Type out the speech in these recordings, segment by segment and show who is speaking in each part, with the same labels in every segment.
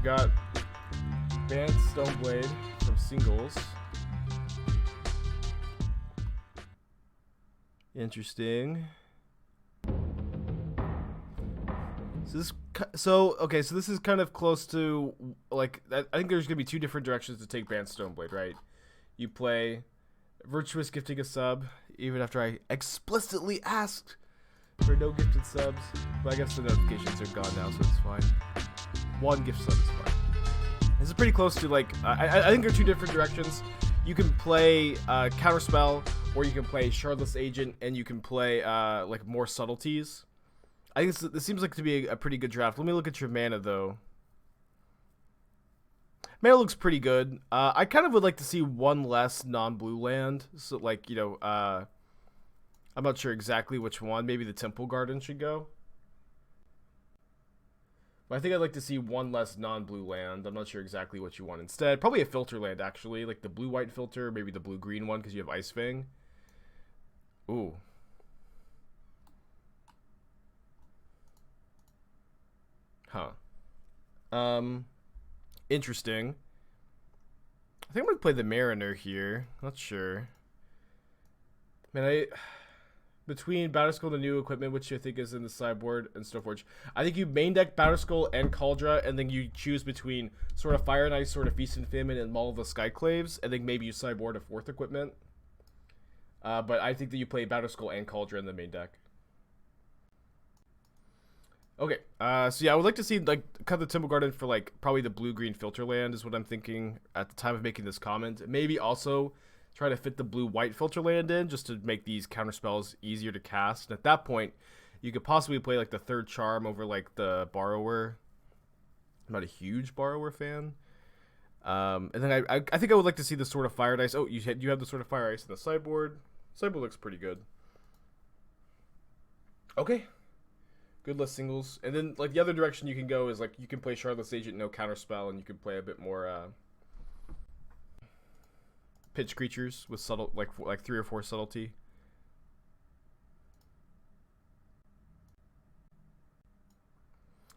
Speaker 1: we've got Bant SPRITeblade from singles. Interesting. So this is kind of close to, like, I think there's gonna be two different directions to take Bant SPRITeblade, right? You play Virtuous gifting a sub, even after I explicitly asked for no gifted subs, but I guess the notifications are gone now, so it's fine. One gift sub is fine. This is pretty close to, like, I think there are two different directions. You can play Counterspell, or you can play Shardless Agent, and you can play like more subtleties. I think this seems like to be a pretty good draft. Let me look at your mana, though. Mana looks pretty good. I kind of would like to see one less non-blue land. So, like, you know, I'm not sure exactly which one. Maybe the Temple Garden should go. But I think I'd like to see one less non-blue land. I'm not sure exactly what you want instead. Probably a filter land, actually. Like the blue-white filter, maybe the blue-green one because you have Ice-Fang. Ooh. Huh. Interesting. I think I'm gonna play the Mariner here. Not sure. Man, between Batterskull and the new equipment, which I think is in the sideboard, and Stoneforge, I think you main deck Batterskull and Cauldra, and then you choose between sort of Fire and Ice, sort of Feast and Famine, and Maul of the Skyclaves, and then maybe you sideboard a fourth equipment. But I think that you play Batterskull and Cauldra in the main deck. Okay, so yeah, I would like to see, like, cut the Temple Garden for, like, probably the blue-green filter land is what I'm thinking at the time of making this comment. Maybe also try to fit the blue-white filter land in just to make these counter spells easier to cast. And at that point, you could possibly play, like, the third charm over, like, the Borrower. I'm not a huge Borrower fan. And then I think I would like to see the Sword of Fire Ice. Oh, you have the Sword of Fire Ice in the sideboard. Sideboard looks pretty good. Okay. Good list singles. And then, like, the other direction you can go is, like, you can play Shardless Agent, no counterspell, and you can play a bit more pitch creatures with subtle, like 3 or 4 subtlety.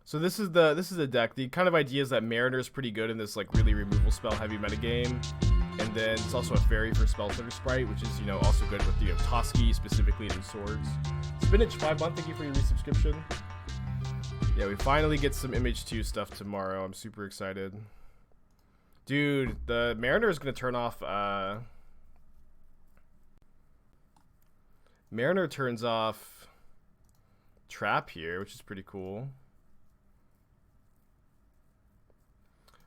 Speaker 1: So this is the deck. The kind of idea is that Mariner is pretty good in this, like, really removal spell heavy metagame. And then it's also a fairy for Spellstutter Sprite, which is, you know, also good with, you know, Toski, specifically in swords. Spinach 5 month, thank you for your resubscription. Yeah, we finally get some MH2 stuff tomorrow. I'm super excited. Dude, the Mariner is going to turn off, Mariner turns off Trap here, which is pretty cool.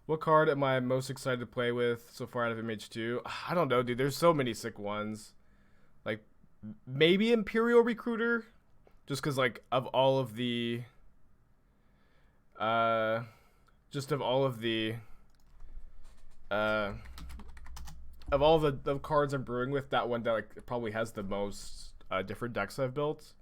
Speaker 1: What card am I most excited to play with so far out of MH2? I don't know, dude. There's so many sick ones. Like, maybe Imperial Recruiter, just because, like, of all of the cards I'm brewing with, that one that, like, probably has the most different decks I've built.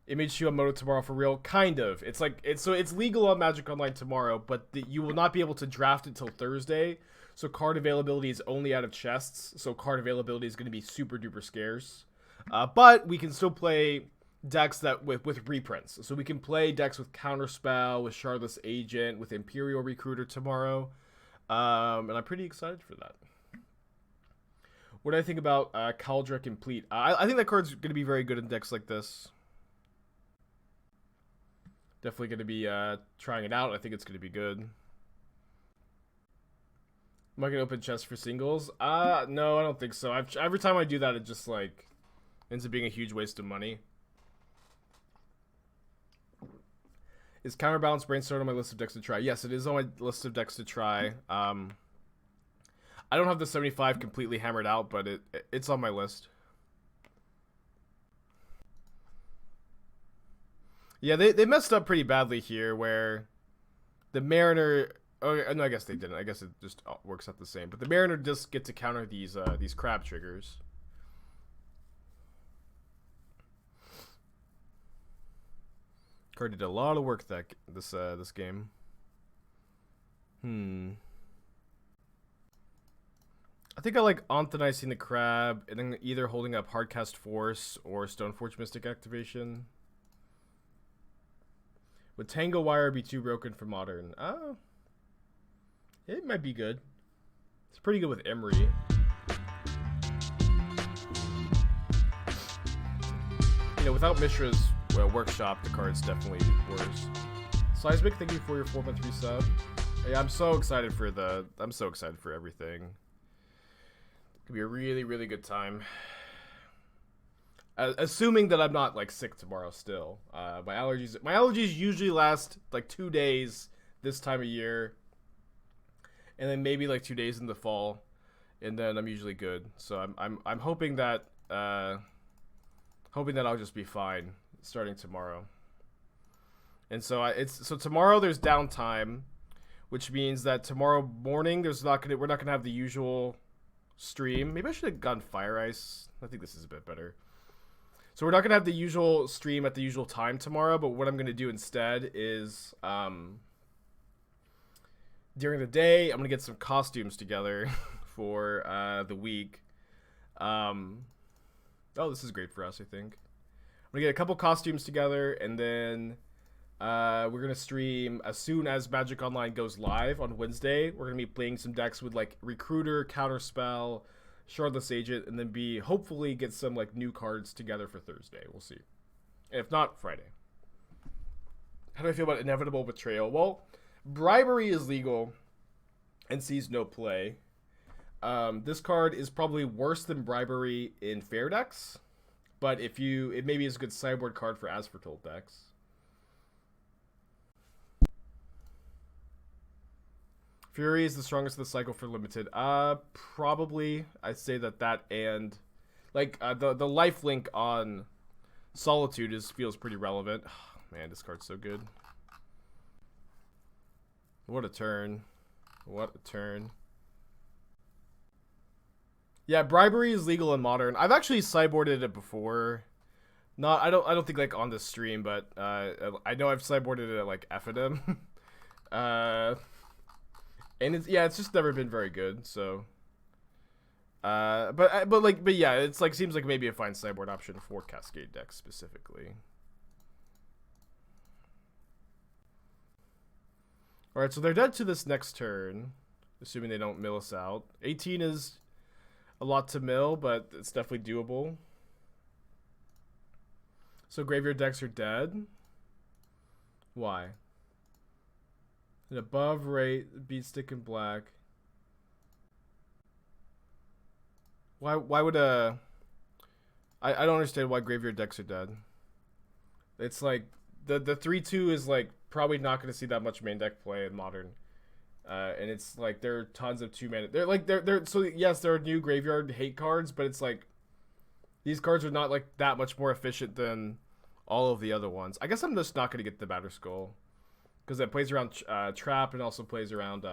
Speaker 1: MH2 on Moto tomorrow for real? Kind of. It's like, it's legal on Magic Online tomorrow, but you will not be able to draft it till Thursday. So card availability is only out of chests. So card availability is going to be super duper scarce. But we can still play decks that with reprints. So we can play decks with Counterspell, with Shardless Agent, with Imperial Recruiter tomorrow. And I'm pretty excited for that. What do I think about Cauldra Complete? I think that card's going to be very good in decks like this. Definitely going to be trying it out. I think it's going to be good. Am I going to open chests for singles? No, I don't think so. Every time I do that, it just, like, ends up being a huge waste of money. Is Counterbalance Brainstorm on my list of decks to try? Yes, it is on my list of decks to try. I don't have the 75 completely hammered out, but it's on my list. Yeah, they messed up pretty badly here, where the Mariner... Oh, no, I guess they didn't. I guess it just works out the same. But the Mariner does get to counter these crab triggers. Card did a lot of work this game. I think I like Onthanizing the Crab, and then either holding up Hardcast Force or Stoneforge Mystic activation. Would Tango Wire be too broken for Modern? It might be good. It's pretty good with Emery. You know, without Mishra's workshop, the card's definitely worse. Seismic, thank you for your 4-month resub. Yeah, I'm so excited for everything. It's gonna be a really, really good time. Assuming that I'm not like sick tomorrow still. My allergies usually last like 2 days this time of year. And then maybe like 2 days in the fall. And then I'm usually good. So I'm hoping that I'll just be fine starting tomorrow. And so tomorrow there's downtime, which means that tomorrow morning we're not gonna have the usual stream. Maybe I should have gone Fire Ice. I think this is a bit better. So we're not gonna have the usual stream at the usual time tomorrow, but what I'm gonna do instead is during the day I'm gonna get some costumes together for the week. Oh, this is great for us, I think. I'm gonna get a couple costumes together, and then we're gonna stream as soon as Magic Online goes live on Wednesday. We're gonna be playing some decks with like Recruiter, Counterspell, Shardless Agent, and then hopefully get some like new cards together for Thursday. We'll see. And if not, Friday. How do I feel about Inevitable Betrayal? Well, bribery is legal and sees no play. This card is probably worse than bribery in fair decks, but it maybe is a good sideboard card for Asphodel decks. Fury is the strongest of the cycle for limited. Probably. I'd say that and like the lifelink on Solitude feels pretty relevant. Oh, man, this card's so good. What a turn. What a turn. Yeah, bribery is legal in Modern. I've actually sideboarded it before. I don't think like on this stream, but I know I've sideboarded it at like Effidem. And it's just never been very good. So, but yeah, it's like seems like maybe a fine sideboard option for Cascade decks specifically. All right, so they're dead to this next turn, assuming they don't mill us out. 18 is a lot to mill, but it's definitely doable. So graveyard decks are dead. Why? An above rate, beat stick in black. Why would I don't understand why graveyard decks are dead. It's like the 3/2 is like probably not going to see that much main deck play in Modern. And it's like there are tons of 2-mana. So yes, there are new graveyard hate cards, but it's like these cards are not like that much more efficient than all of the other ones. I guess I'm just not going to get the Batterskull because it plays around Trap and also plays around.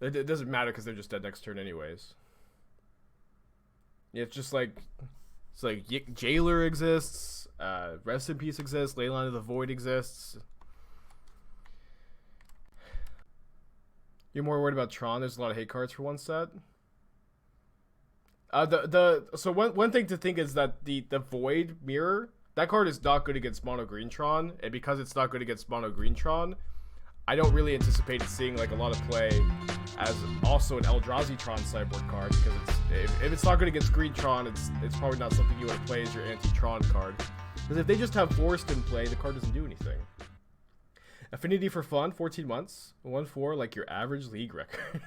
Speaker 1: It doesn't matter because they're just dead next turn anyways. Yeah, it's like Jailer exists, Rest in Peace exists, Leyline of the Void exists. You're more worried about Tron. There's a lot of hate cards for one set. So one thing to think is that the Void Mirror, that card is not good against mono green Tron, and because it's not good against mono green Tron, I don't really anticipate seeing like a lot of play as also an Eldrazi Tron sideboard card, because if it's not good against green Tron, it's probably not something you want to play as your anti-Tron card. Because if they just have Forest in play, the card doesn't do anything. Affinity for Fun, 14 months, 1/4, like your average league record.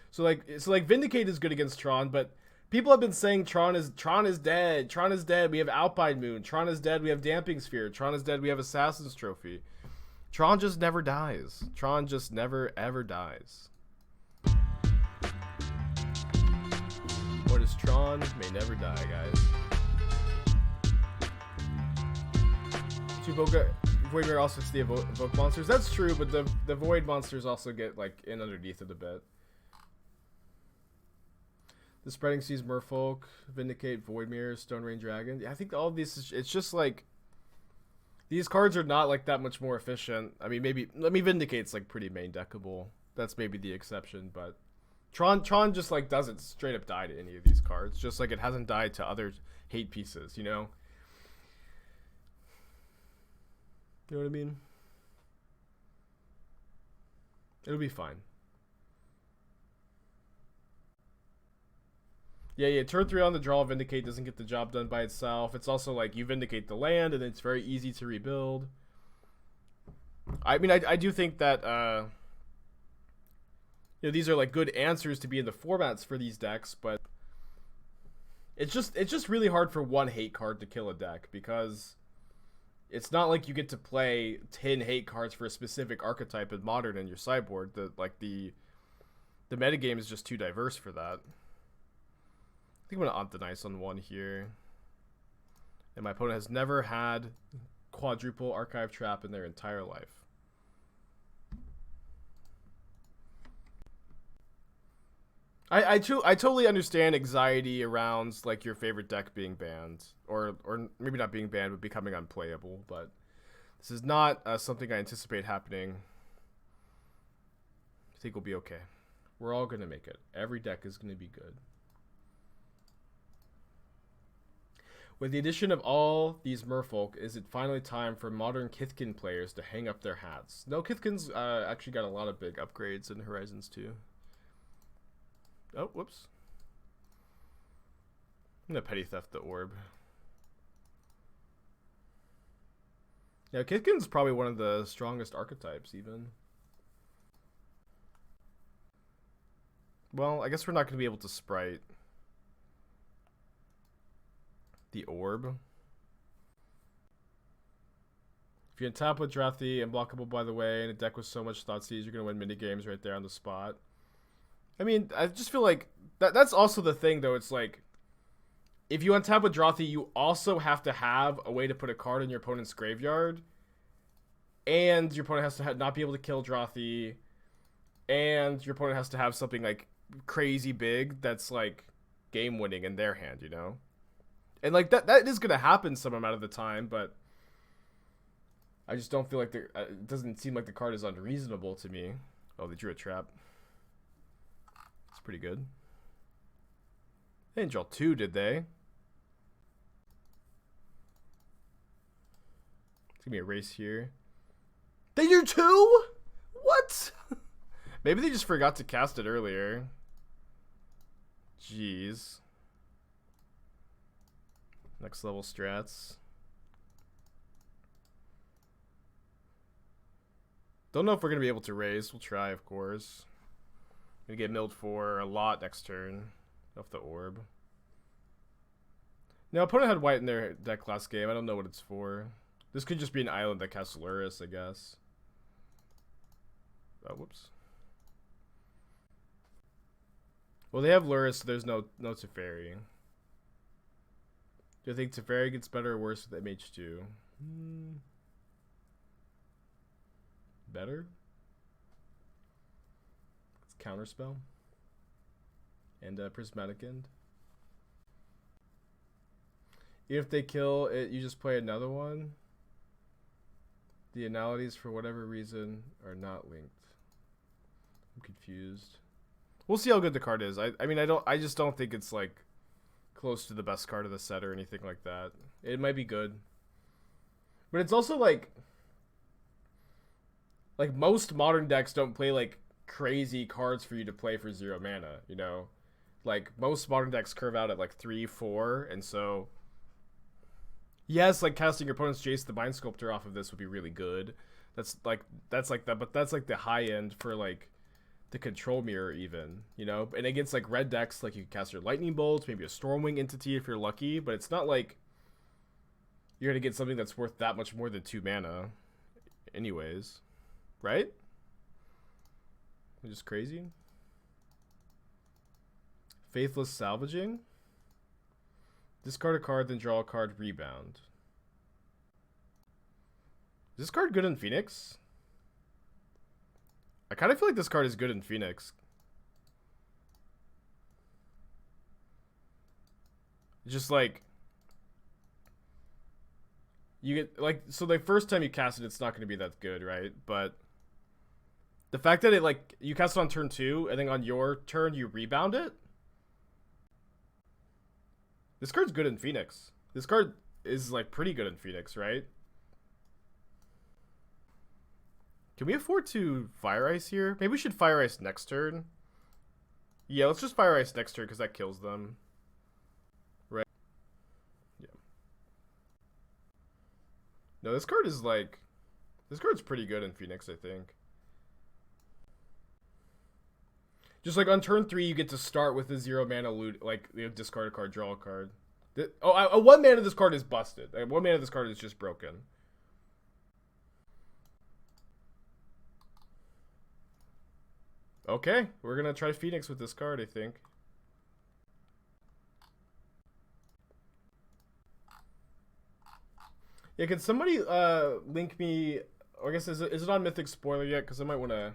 Speaker 1: so like Vindicate is good against Tron, but people have been saying Tron is dead. Tron is dead. We have Alpine Moon. Tron is dead. We have Damping Sphere. Tron is dead. We have Assassin's Trophy. Tron just never dies. Tron just never ever dies. What is Tron? May never die, guys. Void Mirror also gets the evoke monsters. That's true, but the Void monsters also get like in underneath it a bit. The Spreading Seas, Merfolk, Vindicate, Void Mirror, Stone Rain Dragon. Yeah, I think all of these, it's just like these cards are not like that much more efficient. I mean, Vindicate's like pretty main deckable. That's maybe the exception, but Tron just like doesn't straight up die to any of these cards. Just like it hasn't died to other hate pieces, you know? You know what I mean? It'll be fine. Yeah, turn 3 on the draw, Vindicate doesn't get the job done by itself. It's also like you Vindicate the land, and it's very easy to rebuild. I mean, I do think that, you know, these are like good answers to be in the formats for these decks, but it's just really hard for one hate card to kill a deck, because it's not like you get to play 10 hate cards for a specific archetype in Modern in your sideboard. The metagame is just too diverse for that. I think I'm going to Antonice on 1 here. And my opponent has never had quadruple Archive Trap in their entire life. I totally understand anxiety around like your favorite deck being banned, or maybe not being banned, but becoming unplayable. But this is not something I anticipate happening. I think we'll be okay. We're all gonna make it. Every deck is gonna be good. With the addition of all these merfolk, is it finally time for modern Kithkin players to hang up their hats? No, Kithkin's actually got a lot of big upgrades in Horizons 2. Oh, whoops. I'm gonna petty theft the orb. Yeah, Kithkin's probably one of the strongest archetypes, even. Well, I guess we're not gonna be able to Sprite the orb. If you untap with Drathi, unblockable by the way, and a deck with so much Thoughtseize, you're gonna win mini games right there on the spot. I mean, I just feel like that's also the thing, though. It's like, if you untap with Drathi, you also have to have a way to put a card in your opponent's graveyard, and your opponent has to not be able to kill Drathi, and your opponent has to have something like crazy big that's like game winning in their hand, you know? And like that is gonna happen some amount of the time, but I just don't feel like it doesn't seem like the card is unreasonable to me. Oh, they drew a trap. It's pretty good. They didn't draw 2, did they? It's gonna be a race here. They drew 2? What? Maybe they just forgot to cast it earlier. Jeez. Next level strats. Don't know if we're gonna be able to raise. We'll try, of course. Gonna get milled for a lot next turn off the orb. Now, opponent had white in their deck last game. I don't know what it's for. This could just be an island that casts Luris, I guess. Oh, whoops. Well, they have Luris, so there's no Teferi. Do you think Teferi gets better or worse with MH2? Better? It's Counterspell. And Prismatic End. Even if they kill it, you just play another one. The analogies, for whatever reason, are not linked. I'm confused. We'll see how good the card is. I mean, I just don't think it's like close to the best card of the set or anything like that. It might be good, but it's also like most modern decks don't play like crazy cards for you to play for 0 mana, you know? Like most modern decks curve out at like 3, 4, and so yes, like casting your opponent's Jace the Mind Sculptor off of this would be really good. That's like the high end for like the control mirror even, you know? And against like red decks, like you can cast your Lightning Bolts, maybe a Stormwing Entity if you're lucky, but it's not like you're gonna get something that's worth that much more than 2 mana anyways, right? Which is crazy. Faithless Salvaging. Discard a card, then draw a card, rebound. Is this card good in Phoenix? I kind of feel like this card is good in Phoenix. Just like you get like, so the first time you cast it, it's not going to be that good, right? But the fact that it like you cast it on turn 2 and then on your turn you rebound it. This card's good in Phoenix. This card is like pretty good in Phoenix, right? Can we afford to Fire Ice here? Maybe we should Fire Ice next turn. Yeah, let's just Fire Ice next turn because that kills them. Right. Yeah. No, this card is like... This card's pretty good in Phoenix, I think. Just like on turn 3, you get to start with a 0 mana loot, like you know, discard a card, draw a card. A 1 mana of this card is busted. 1 mana of this card is just broken. Okay, we're gonna try Phoenix with this card, I think. Yeah, can somebody link me? I guess is it on Mythic Spoiler yet? Because I might want to.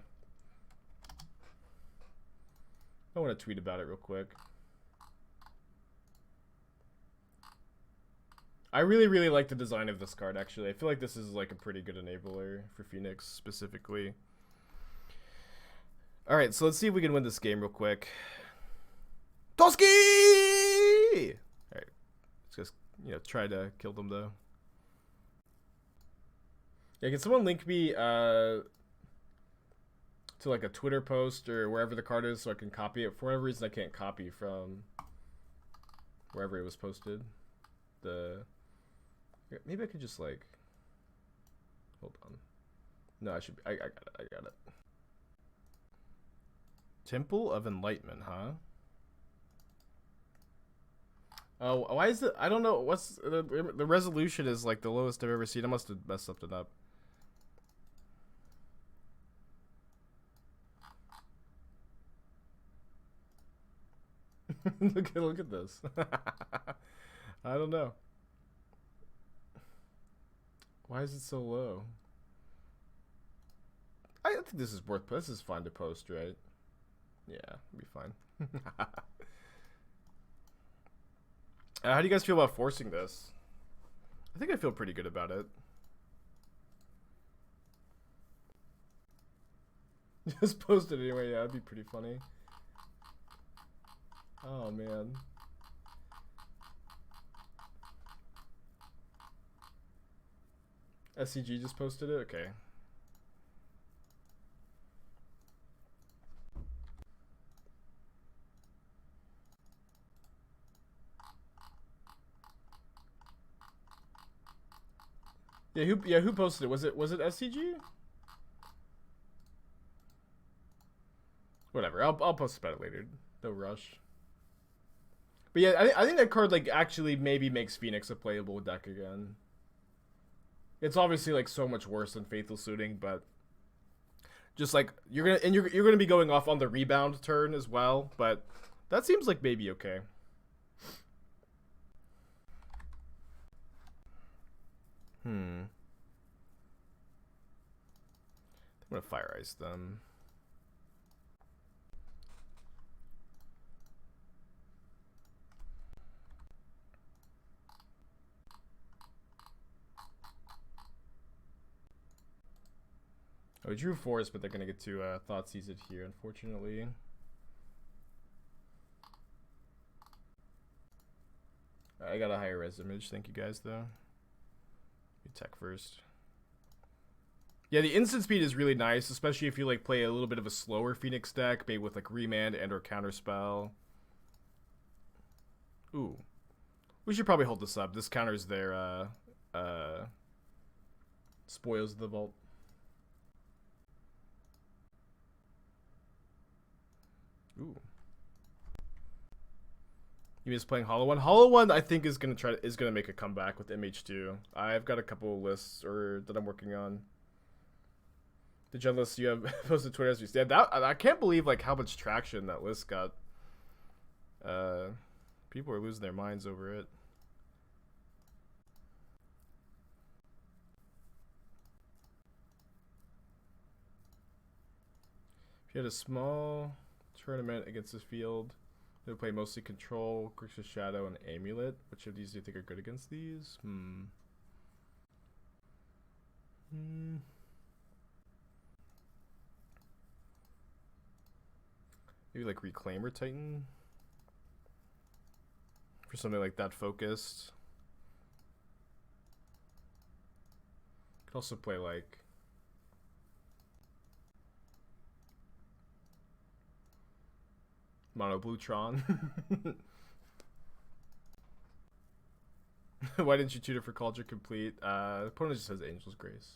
Speaker 1: I want to tweet about it real quick. I really like the design of this card. Actually, I feel like this is like a pretty good enabler for Phoenix specifically. All right, so let's see if we can win this game real quick. Toski! All right, let's just try to kill them though. Yeah, can someone link me to like a Twitter post or wherever the card is so I can copy it? For whatever reason, I can't copy from wherever it was posted. Maybe I could just like hold on. No, I should. I got it. Temple of Enlightenment, huh? Oh, why is it? I don't know. What's the resolution is like the lowest I've ever seen. I must have messed something up. Look at this. I don't know. Why is it so low? I think this is worth. This is fun to post, right? Yeah, it'll be fine. How do you guys feel about forcing this? I think I feel pretty good about it. Just post it anyway. Yeah, it'd be pretty funny. Oh man. SCG just posted it? Okay. Yeah, who posted it? Was it SCG? Whatever. I'll post about it later. No rush. But yeah, I think that card like actually maybe makes Phoenix a playable deck again. It's obviously like so much worse than Faithful Suiting, but just like you're gonna be going off on the rebound turn as well, but that seems like maybe okay. I'm gonna Fire Ice them. Oh, we drew Forest, but they're gonna get to Thoughtseize it here, unfortunately. I got a higher res image. Thank you guys, though. We tech first. Yeah, the instant speed is really nice, especially if you like play a little bit of a slower Phoenix deck, maybe with like Remand and or Counterspell. Ooh. We should probably hold this up. This counters their Spoils of the Vault. Ooh. You miss playing Hollow One. Hollow One, I think, is gonna make a comeback with MH2. I've got a couple of lists that I'm working on. The gen list you have posted Twitter as we stand. I can't believe like how much traction that list got. People are losing their minds over it. If you had a small tournament against the field, they would play mostly Control, Grixis Shadow, and Amulet. Which of these do you think are good against these? Maybe like Reclaimer Titan? For something like that focused. Could also play like Mono blue Tron. Why didn't you tutor for Culture Complete? The opponent just has Angel's Grace.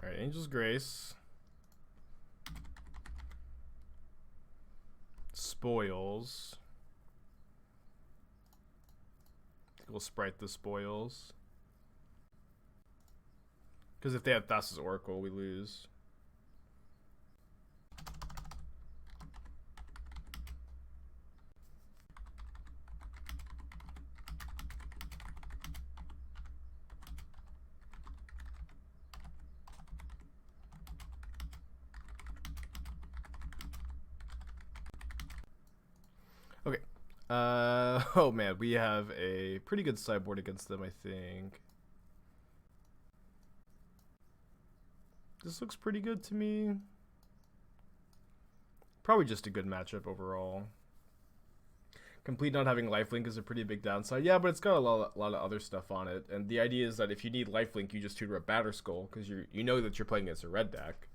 Speaker 1: Alright, Angel's Grace. Spoils. We'll Sprite the Spoils. Because if they have Thassa's Oracle, we lose. Okay. Oh man, we have a pretty good sideboard against them, I think. This looks pretty good to me. Probably just a good matchup overall. Complete not having lifelink is a pretty big downside. Yeah, but it's got a lot of other stuff on it. And the idea is that if you need lifelink, you just tutor a Batterskull, because you know that you're playing against a red deck.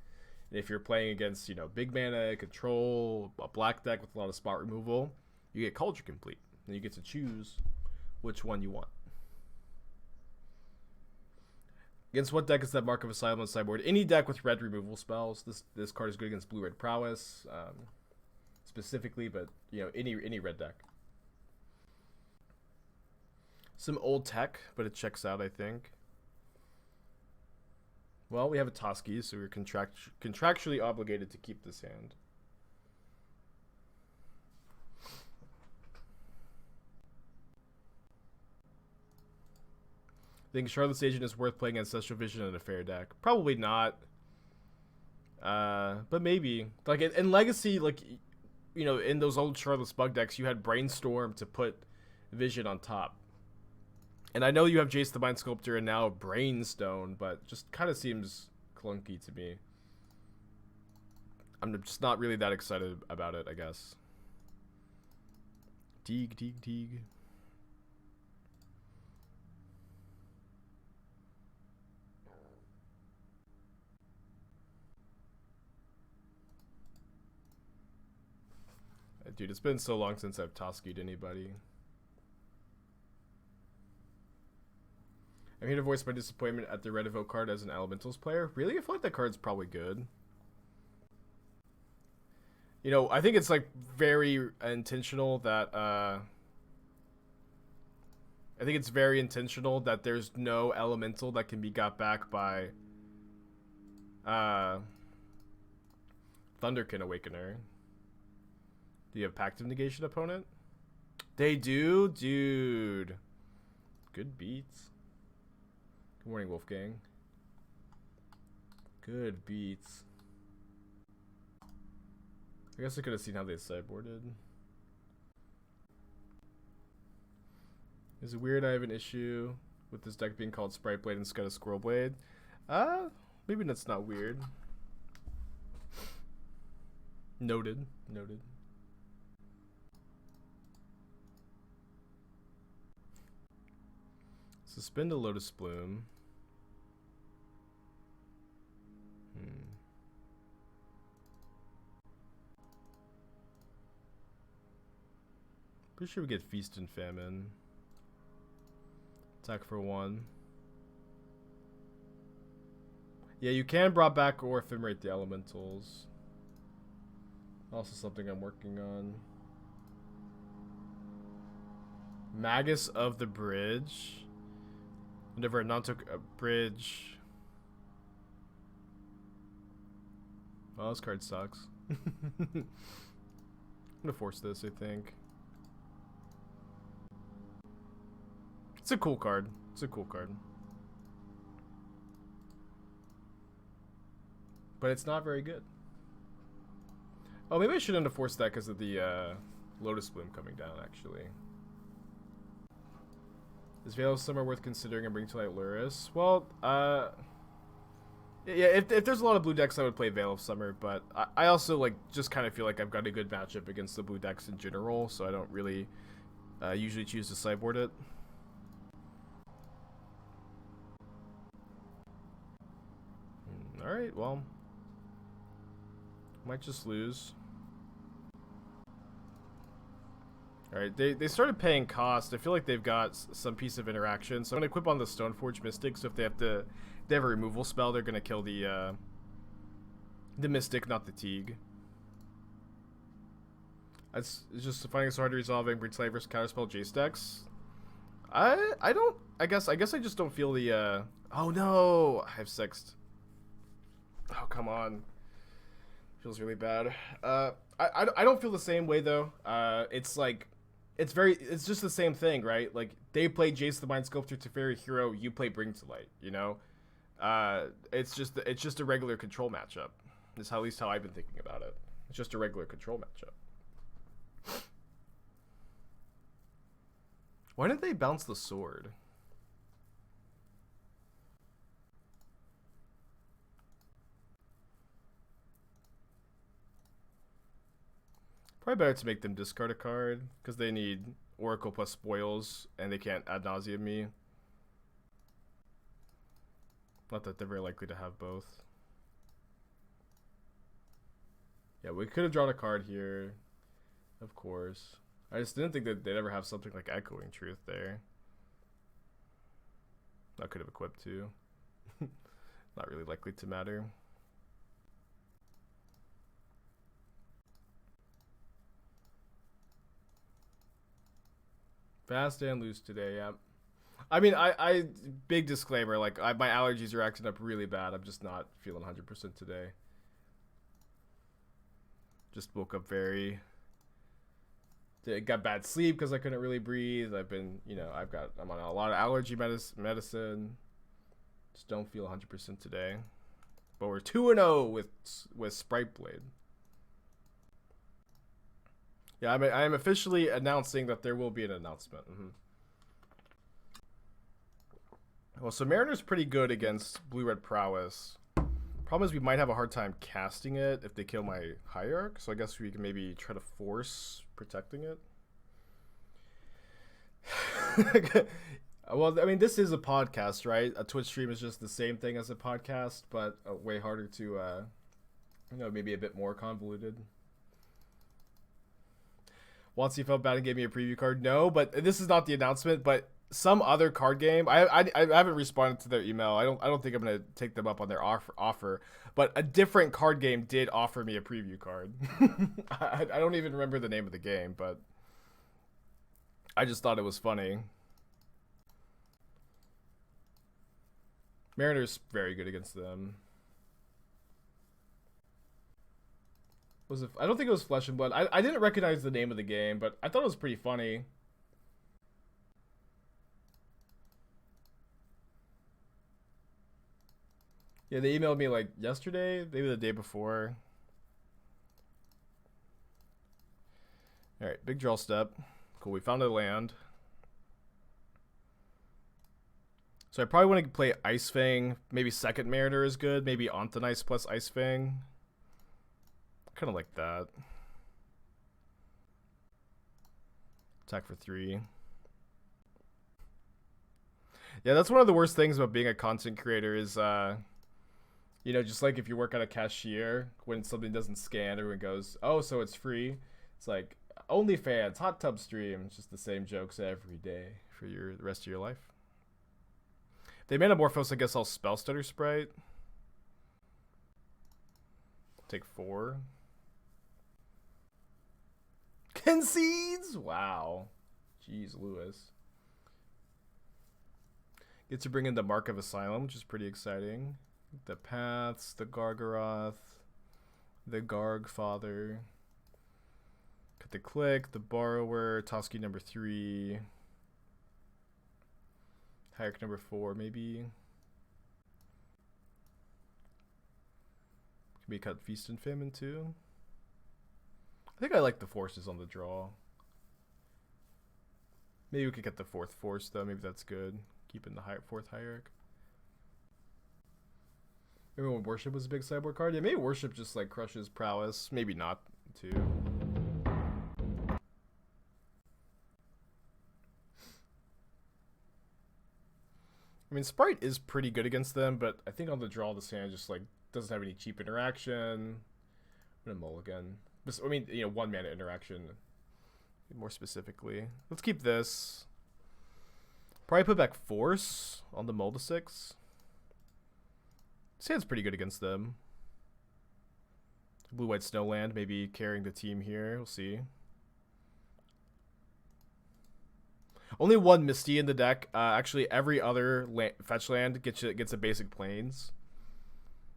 Speaker 1: And if you're playing against, you know, big mana, control, a black deck with a lot of spot removal, you get Culture Complete. And you get to choose which one you want. Against what deck is that Mark of Asylum on sideboard? Any deck with red removal spells. This card is good against blue-red prowess, specifically, but you know, any red deck. Some old tech, but it checks out, I think. Well, we have a Toski, so we're contractually obligated to keep this hand. Think Charlotte's Agent is worth playing Ancestral Vision in a fair deck? Probably not. But maybe. Like in Legacy, like, you know, in those old Charlotte's Bug decks, you had Brainstorm to put Vision on top. And I know you have Jace the Mind Sculptor and now Brainstone, but just kind of seems clunky to me. I'm just not really that excited about it, I guess. Teeg. Dude, it's been so long since I've Toski'd anybody. I'm here to voice my disappointment at the red evoke card as an Elementals player. Really? I feel like that card's probably good. You know, I think it's like very intentional that I think it's very intentional that there's no elemental that can be got back by Thunderkin Awakener. Do you have Pact of Negation opponent? They do? Dude. Good beats. Good morning, Wolfgang. Good beats. I guess I could have seen how they sideboarded. Is it weird I have an issue with this deck being called SPRITEblade instead of Squirrelblade? Maybe that's not weird. Noted. Suspend a Lotus Bloom. Pretty sure we get Feast and Famine. Attack for 1. Yeah, you can brought back or ephemerate the elementals. Also something I'm working on. Magus of the Bridge. Whenever a non-took a bridge. Well, this card sucks. I'm gonna force this, I think. It's a cool card. But it's not very good. Oh, maybe I shouldn't have forced that because of the Lotus Bloom coming down, actually. Is Veil of Summer worth considering and bring to light Luris? Well, Yeah, if there's a lot of blue decks, I would play Veil of Summer, but I also like just kind of feel like I've got a good matchup against the blue decks in general, so I don't really usually choose to sideboard it. Alright, well, might just lose. Alright, they started paying cost. I feel like they've got some piece of interaction, so I'm going to equip on the Stoneforge Mystic, so if they have a removal spell, they're going to kill the Mystic, not the Teeg. It's just finding it so hard to resolving Breed Slave versus Counterspell Jace decks. I guess I just don't feel the oh no, I have sixth. Oh come on, feels really bad. I don't feel the same way though. It's like it's just the same thing, right? Like they play Jace the Mind Sculptor Teferi Hero, you play Bring to Light, you know. It's just a regular control matchup. That's at least how I've been thinking about it. It's just a regular control matchup. Why didn't they bounce the sword? Probably better to make them discard a card, because they need Oracle plus Spoils, and they can't ad nauseam me. Not that they're very likely to have both. Yeah, we could have drawn a card here, of course. I just didn't think that they'd ever have something like Echoing Truth there. I could have equipped too. Not really likely to matter. Fast and loose today, yeah. I mean, I big disclaimer, like my allergies are acting up really bad. I'm just not feeling 100% today. Just woke up got bad sleep because I couldn't really breathe. I've been, I'm on a lot of allergy medicine. Just don't feel 100% today. But we're 2-0 with SPRITEblade. Yeah, I am officially announcing that there will be an announcement. Well, so Mariner's pretty good against Blue-Red Prowess. Problem is we might have a hard time casting it if they kill my Hierarch, so I guess we can maybe try to force protecting it. Well, I mean, this is a podcast, right? A Twitch stream is just the same thing as a podcast, but way harder to, maybe a bit more convoluted. Watsy felt bad and gave me a preview card. No, but this is not the announcement, but some other card game. I haven't responded to their email. I don't think I'm gonna take them up on their offer. But a different card game did offer me a preview card. I don't even remember the name of the game, but I just thought it was funny. Mariner's very good against them. I don't think it was Flesh and Blood. I didn't recognize the name of the game, but I thought it was pretty funny. Yeah, they emailed me like yesterday, maybe the day before. Alright, big draw step. Cool, we found a land. So I probably want to play Ice-Fang. Maybe second Mariner is good. Maybe Anthonice plus Ice-Fang. Kind of like that. Attack for 3. Yeah, that's one of the worst things about being a content creator is, just like if you work at a cashier, when something doesn't scan, everyone goes, oh, so it's free. It's like, OnlyFans, hot tub stream. It's just the same jokes every day for the rest of your life. They Metamorphose, I guess I'll Spellstutter Sprite. Take 4. Concedes? Wow. Jeez, Lewis. Get to bring in the Mark of Asylum, which is pretty exciting. The Paths, the Gargaroth, the Garg Father. Cut the Clique, the Borrower, Toski number 3. Hierarch number 4, maybe. Can we cut Feast and Famine too? I think I like the forces on the draw. Maybe we could get the 4th force though. Maybe that's good. Keeping the 4th Hierarch. Maybe when Worship was a big sideboard card. Yeah, maybe Worship just like crushes Prowess. Maybe not too. I mean, Sprite is pretty good against them, but I think on the draw, this hand just like doesn't have any cheap interaction. I'm gonna mulligan. I mean, you know, 1-mana interaction. More specifically, let's keep this. Probably put back Force on the mull to 6. This hand's pretty good against them. Blue-white Snowland, maybe carrying the team here. We'll see. Only one Misty in the deck. Actually, every other fetch land gets a basic plains.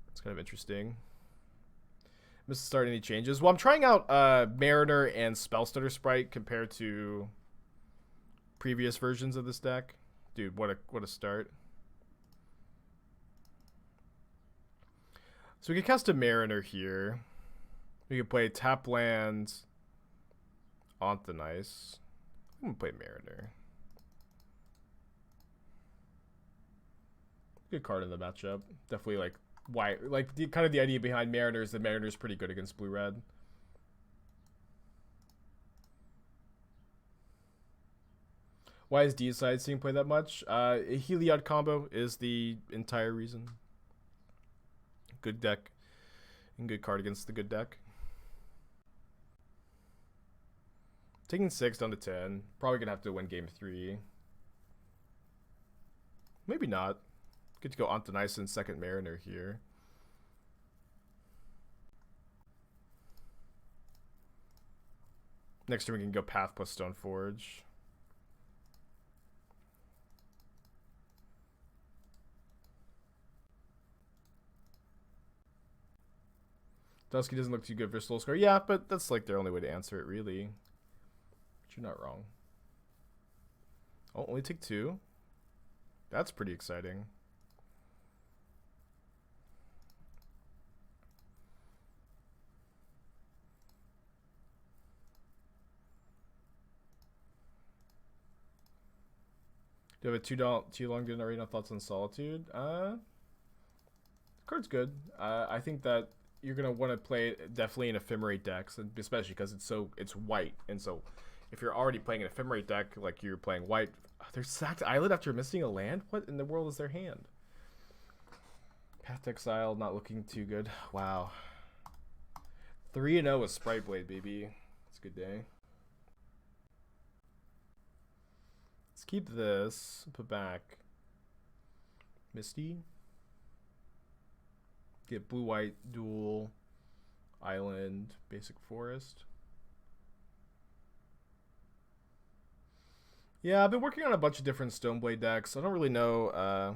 Speaker 1: It's kind of interesting. Must start any changes. Well, I'm trying out Mariner and Spellstutter Sprite compared to previous versions of this deck. Dude, what a start. So we can cast a Mariner here. We can play tap land on the nice. I'm gonna play Mariner. Good card in the matchup. Definitely like why like the kind of the idea behind Mariner is that Mariner is pretty good against blue red. Why is Deicide seeing play that much? A Heliod combo is the entire reason. Good deck and good card against the good deck. Taking 6 down to 10. Probably gonna have to win game 3. Maybe not. Good to go Antonice second Mariner here. Next turn we can go Path plus Stoneforge. Toski doesn't look too good for Soul Scar. Yeah, but that's like their only way to answer it, really. But you're not wrong. Oh, only take 2? That's pretty exciting. Do you have a too long didn't already know thoughts on Solitude? Card's good. I think that you're gonna want to play it definitely in ephemerate decks, and especially because it's white, and so if you're already playing an ephemerate deck like you're playing white, they're sacked Island after missing a land. What in the world is their hand? Path to Exile not looking too good. Wow. 3-0 with SPRITEblade, baby. It's a good day. Let's keep this. Put back Misty. Get blue-white dual island basic forest. Yeah, I've been working on a bunch of different Stoneblade decks. I don't really know.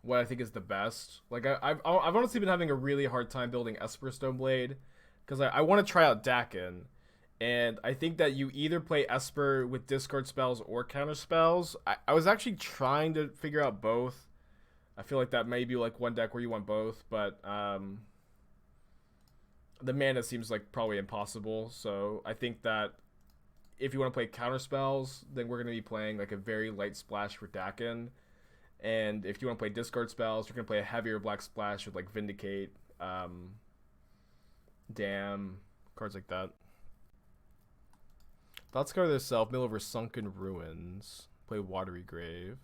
Speaker 1: What I think is the best. Like I've honestly been having a really hard time building Esper Stoneblade because I want to try out Dakin, and I think that you either play Esper with discard spells or counter spells. I was actually trying to figure out both. I feel like that may be like one deck where you want both, but the mana seems like probably impossible. So I think that if you want to play counter spells, then we're going to be playing like a very light splash for Dakin. And if you want to play discard spells, you're going to play a heavier black splash with like Vindicate, Damn, cards like that. Thoughtscar theirself, mill over Sunken Ruins. Play Watery Grave.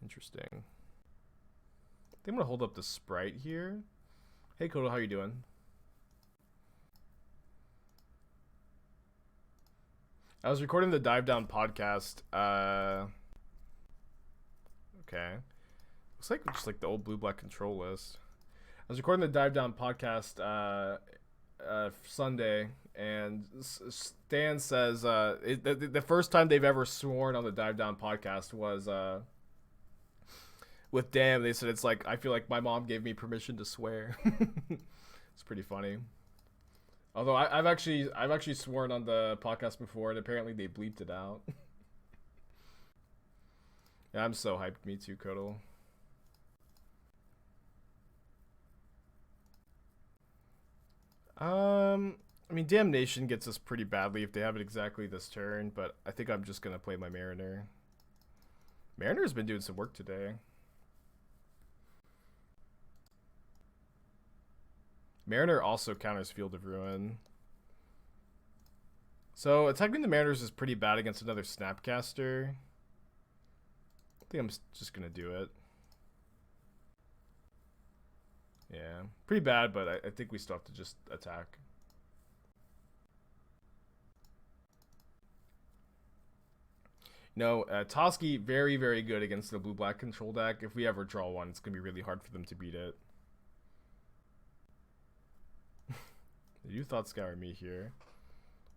Speaker 1: Interesting. I think I'm going to hold up the Sprite here. Hey Coatl, how you doing? I was recording the Dive Down podcast. Okay. Looks like just like the old blue-black control list. I was recording the Dive Down podcast Sunday, and Stan says the first time they've ever sworn on the Dive Down podcast was with Damn. They said it's like, I feel like my mom gave me permission to swear. It's pretty funny. Although I've actually sworn on the podcast before, and apparently they bleeped it out. Yeah, I'm so hyped. Me too, Coatl. I mean, Damnation gets us pretty badly if they have it exactly this turn, but I think I'm just going to play my Mariner. Mariner's been doing some work today. Mariner also counters Field of Ruin. So attacking the Mariners is pretty bad against another Snapcaster. I think I'm just going to do it. Yeah, pretty bad, but I think we still have to just attack. No, Toski, very, very good against the blue-black control deck. If we ever draw one, it's going to be really hard for them to beat it. They do Thought Scour me here.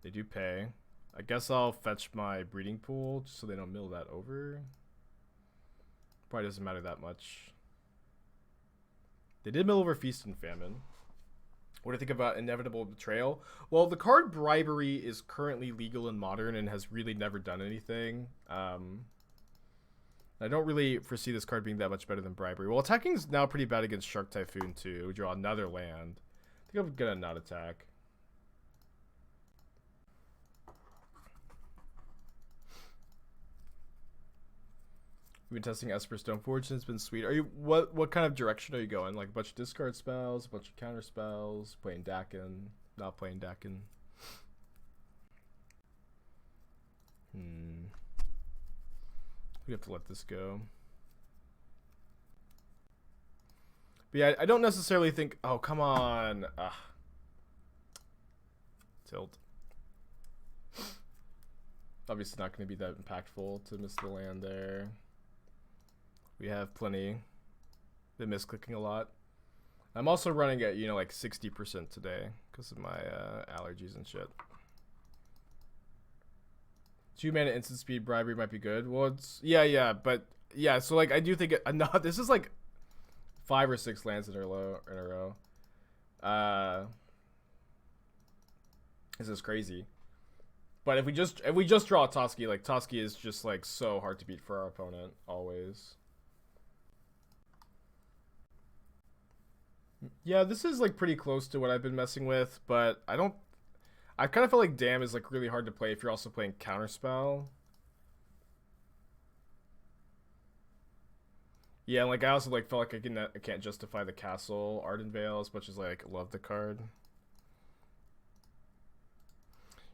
Speaker 1: They do pay. I guess I'll fetch my breeding pool just so they don't mill that over. Probably doesn't matter that much. They did mill over Feast and Famine. What do you think about Inevitable Betrayal? Well, the card Bribery is currently legal in Modern and has really never done anything. I don't really foresee this card being that much better than Bribery. Well, attacking is now pretty bad against Shark Typhoon too. We draw another land. I think I'm gonna not attack. We've been testing Esper Stoneforge and it's been sweet. Are you what kind of direction are you going? Like a bunch of discard spells, a bunch of counter spells, playing Dakin, not playing Dakin? We have to let this go. But yeah, I don't necessarily think. Oh, come on. Tilt. Obviously not going to be that impactful to miss the land there. We have plenty. Been misclicking a lot. I'm also running at, you know, like 60% today because of my allergies and shit. 2 mana instant speed Bribery might be good. Well, it's yeah, but yeah. So like I do think no, this is like 5 or 6 lands in a row. This is crazy. But if we just draw Toski, like Toski is just like so hard to beat for our opponent always. Yeah, this is like pretty close to what I've been messing with, but I kind of feel like Dam is like really hard to play if you're also playing Counterspell. Yeah, and like I also like felt like I can't justify the Castle Ardenvale as much as like love the card.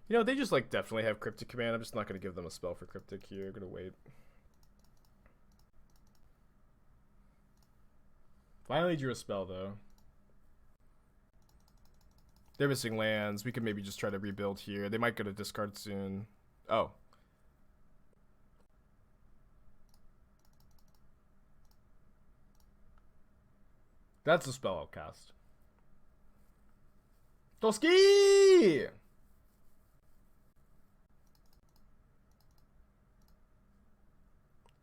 Speaker 1: You know, they just like definitely have Cryptic Command. I'm just not gonna give them a spell for Cryptic here. I'm gonna wait. Finally drew a spell though. They're missing lands. We can maybe just try to rebuild here. They might go to discard soon. Oh. That's a spell I'll cast. Toski!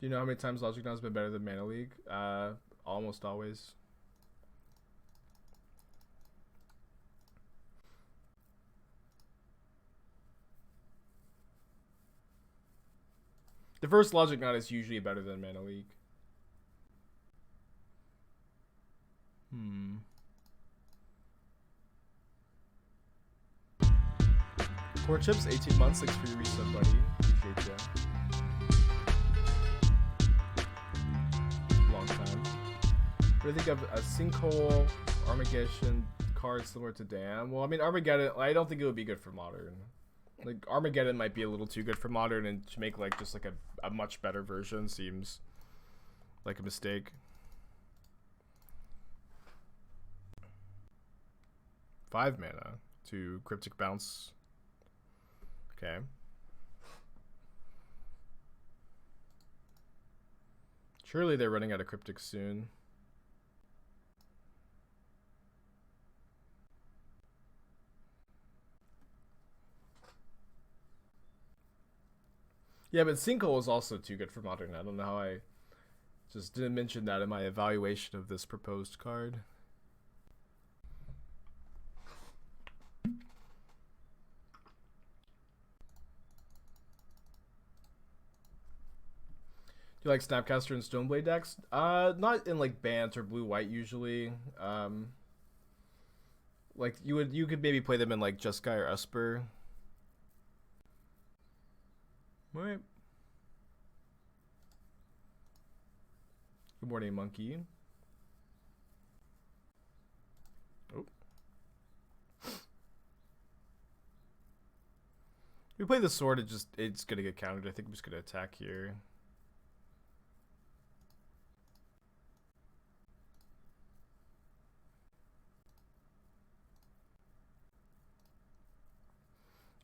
Speaker 1: Do you know how many times Logic Now has been better than Mana League? Almost always. The first Logic Knot is usually better than Mana League. Corn Chips, 18 months, 6 for your resub, buddy. Appreciate ya. Long time. What do you think of a Sinkhole Armageddon card similar to Dam? Well, I mean, Armageddon, I don't think it would be good for Modern. Like, Armageddon might be a little too good for Modern, and to make, like, just, like, a much better version seems like a mistake. 5 mana to Cryptic Bounce. Okay. Surely they're running out of Cryptic soon. Yeah, but Sinkhole is also too good for Modern. I don't know how I just didn't mention that in my evaluation of this proposed card. Do you like Snapcaster and Stoneblade decks? Not in like Bant or blue-white usually. Like you could maybe play them in like Jeskai or Esper. Right. Good morning, monkey. Oh. We play the sword, it's gonna get countered. I think I'm just gonna attack here.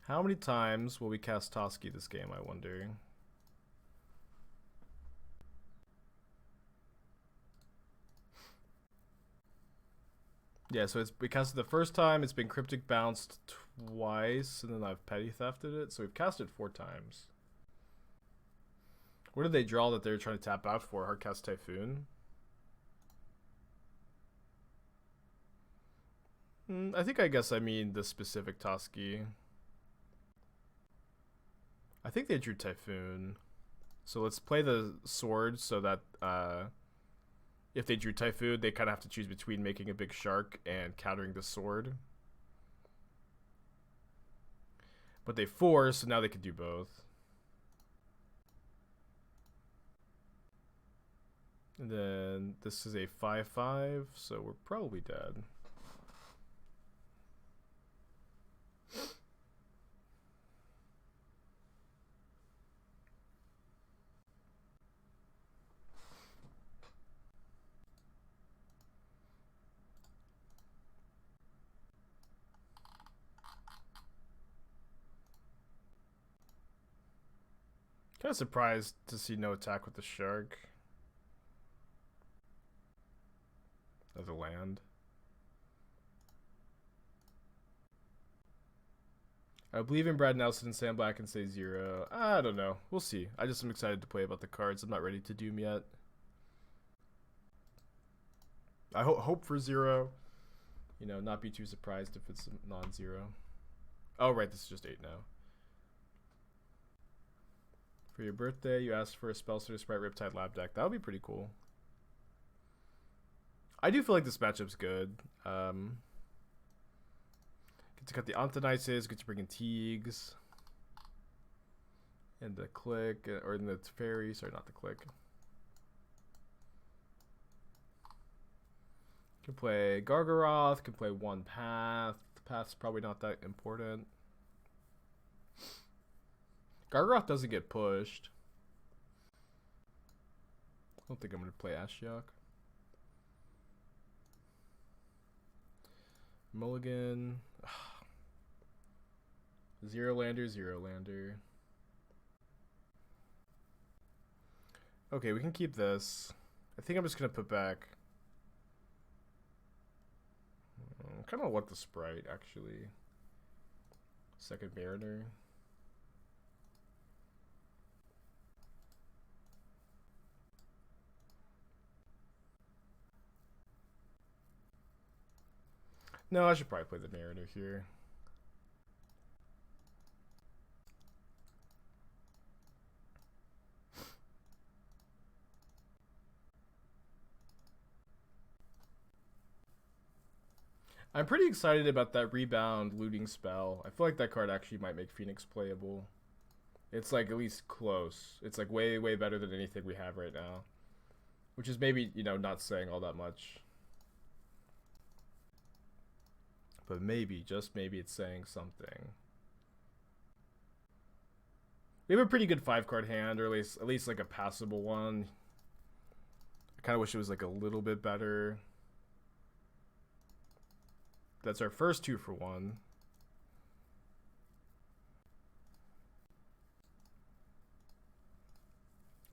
Speaker 1: How many times will we cast Toski this game, I wonder? Yeah, so we casted the first time, it's been Cryptic Bounced twice, and then I've Petty Thefted it, so we've cast it 4 times. What did they draw that they were trying to tap out for? Hardcast Typhoon? I guess I mean the specific Toski. I think they drew Typhoon. So let's play the sword so that if they drew Typhoon, they kind of have to choose between making a big shark and countering the sword. But they force, so now they can do both. And then this is a 5/5, so we're probably dead. Kind of surprised to see no attack with the shark. As a land. I believe in Brad Nelson and Sam Black and say 0. I don't know. We'll see. I just am excited to play about the cards. I'm not ready to doom yet. I hope for 0. You know, not be too surprised if it's non-0. Oh, right. This is just 8 now. For your birthday, you asked for a Spellstutter Sprite Riptide Lab deck. That would be pretty cool. I do feel like this matchup's good. Get to cut the Antonices, get to bring in Teegs. And the Clique, or in the Teferi, sorry, not the Clique. Can play Gargaroth, can play 1 Path. The Path's probably not that important. Gargaroth doesn't get pushed. I don't think I'm going to play Ashiok. Mulligan. 0 lander, 0 lander. Okay, we can keep this. I think I'm just going to put back. I kind of want the Sprite, actually. Second Mariner. No, I should probably play the Mariner here. I'm pretty excited about that Rebound looting spell. I feel like that card actually might make Phoenix playable. It's like at least close. It's like way, way better than anything we have right now. Which is maybe, you know, not saying all that much. But maybe, just maybe it's saying something. We have a pretty good 5-card hand, or at least like a passable one. I kind of wish it was like a little bit better. That's our first 2 for 1.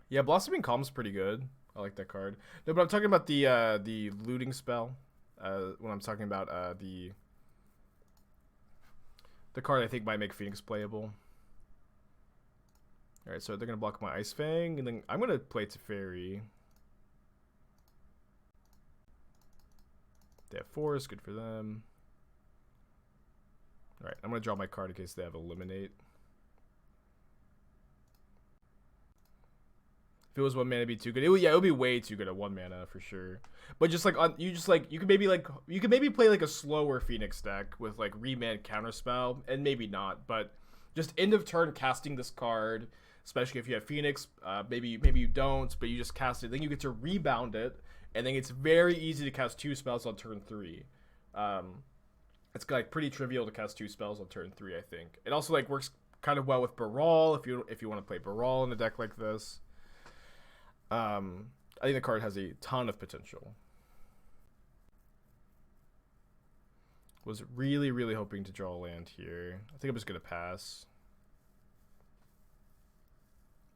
Speaker 1: Yeah, Blossoming Calm's pretty good. I like that card. No, but I'm talking about the looting spell. When I'm talking about the card I think might make Phoenix playable. Alright, so they're going to block my Ice-Fang, and then I'm going to play Teferi. They have Force, good for them. Alright, I'm going to draw my card in case they have Eliminate. If it was 1 mana, it'd be too good. It would be way too good at 1 mana for sure. But just like you could maybe play like a slower Phoenix deck with like Remand Counterspell, and maybe not, but just end of turn casting this card, especially if you have Phoenix. Maybe you don't, but you just cast it. Then you get to rebound it, and then it's very easy to cast 2 spells on turn 3. It's like pretty trivial to cast 2 spells on turn 3. I think it also like works kind of well with Baral if you want to play Baral in a deck like this. I think the card has a ton of potential. Was really hoping to draw a land here. I think I'm just gonna pass.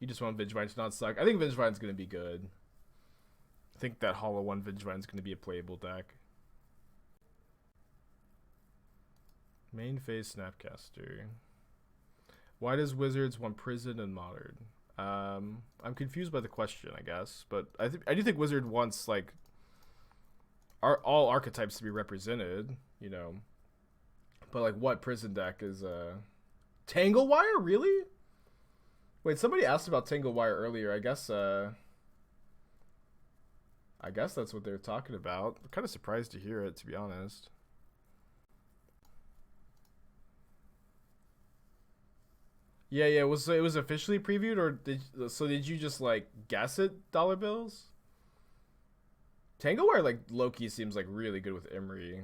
Speaker 1: You just want Vengevine to not suck. I think Vengevine's gonna be good. I think that Hollow 1 Vengevine's gonna be a playable deck. Main phase Snapcaster. Why does Wizards want Prison and Modern? I'm confused by the question, I guess, but I do think Wizard wants like all archetypes to be represented, you know. But like, what prison deck is Tangle Wire? Really? Wait, somebody asked about Tangle Wire earlier. I guess that's what they're talking about. I'm kind of surprised to hear it, to be honest. Yeah, it was officially previewed, or did you just like guess it, dollar bills? Tangle Wire like Loki seems like really good with Emery.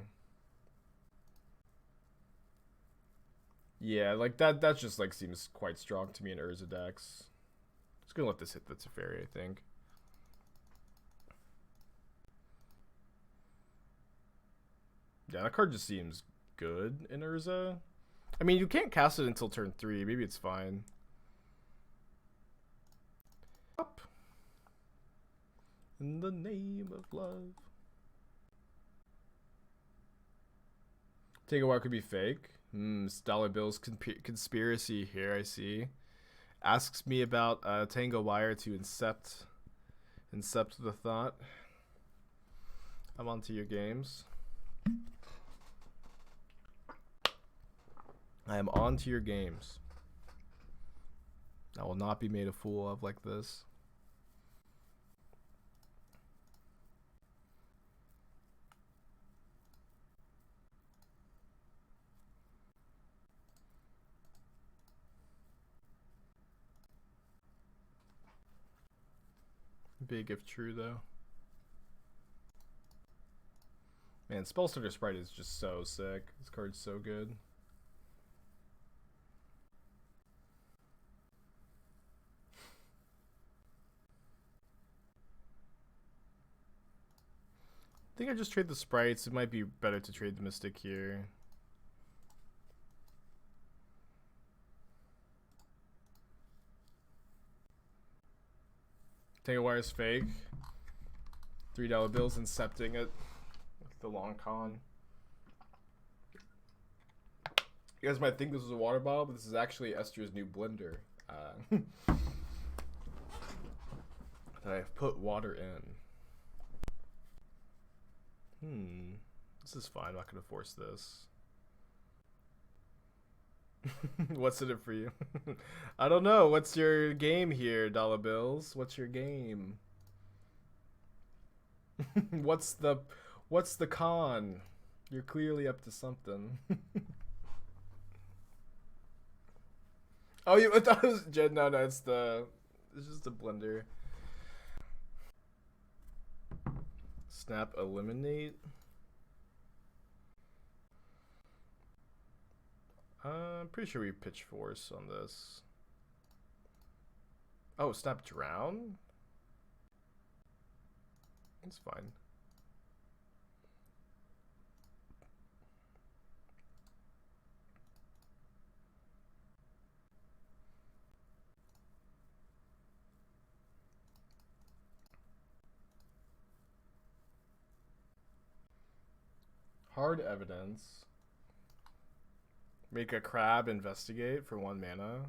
Speaker 1: Yeah, like that just like seems quite strong to me in Urza decks. Just gonna let this hit the Teferi, I think. Yeah, that card just seems good in Urza. I mean, you can't cast it until turn 3. Maybe it's fine. Up. In the name of love. Tangle Wire could be fake. Dollar Bill's conspiracy here, I see. Asks me about Tangle Wire to incept the thought. I'm onto your games. I am on to your games. I will not be made a fool of like this. Big if true, though. Man, Spellstutter Sprite is just so sick. This card's so good. I think I just trade the sprites. It might be better to trade the Mystic here. Tangle Wire is fake. $3 bills incepting it with the long con. You guys might think this was a water bottle, but this is actually Esther's new blender. That I've put water in. This is fine. I'm not gonna force this. What's in it for you? I don't know. What's your game here, dollar bills? What's your game? What's the con? You're clearly up to something. Oh, I thought it was Jen. No, it's just a blender. Snap eliminate. I'm pretty sure we pitch force on this. Oh, snap drown? It's fine. Hard evidence. Make a crab investigate for 1 mana.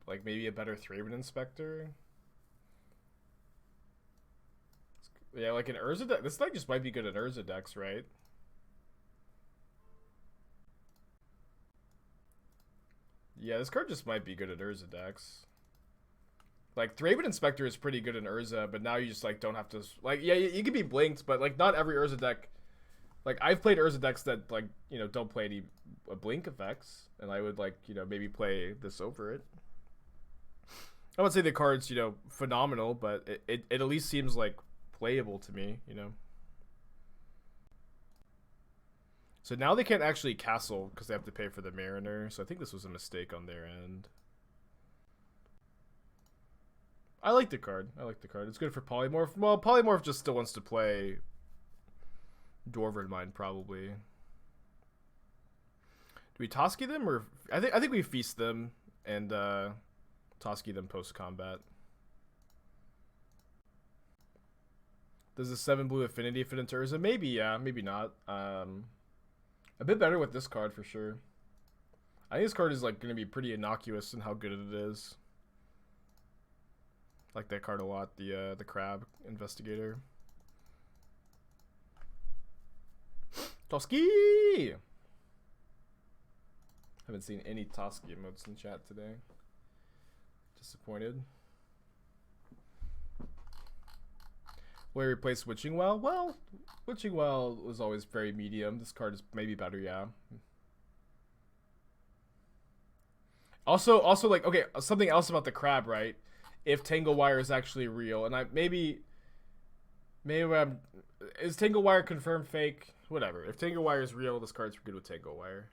Speaker 1: Like maybe a better Thraben Inspector. Yeah, like an Urza deck. This deck just might be good at Urza decks, right? Yeah, this card just might be good at Urza decks. Like Thraben Inspector is pretty good in Urza, but now you just like don't have to like yeah you can be blinked, but like not every Urza deck. Like I've played Urza decks that like don't play any blink effects, and I would like maybe play this over it. I would say the card's phenomenal, but it at least seems like playable to me. So now they can't actually castle because they have to pay for the Mariner. So I think this was a mistake on their end. I like the card. It's good for Polymorph. Well, Polymorph just still wants to play Dwarven Mine, probably. Do we Toski them, or I think we feast them and Toski them post combat. Does the 7 blue affinity fit into Urza? Maybe, yeah, maybe not. A bit better with this card for sure. I think this card is like going to be pretty innocuous in how good it is. Like that card a lot, the Crab Investigator. Toski! Haven't seen any Toski emotes in chat today. Disappointed. Will he replace Witching Well? Well, Witching Well was always very medium. This card is maybe better, yeah. Also, like, okay, something else about the Crab, right? If Tangle Wire is actually real, and maybe is Tangle Wire confirmed fake? Whatever. If Tangle Wire is real, this card's good with Tangle Wire.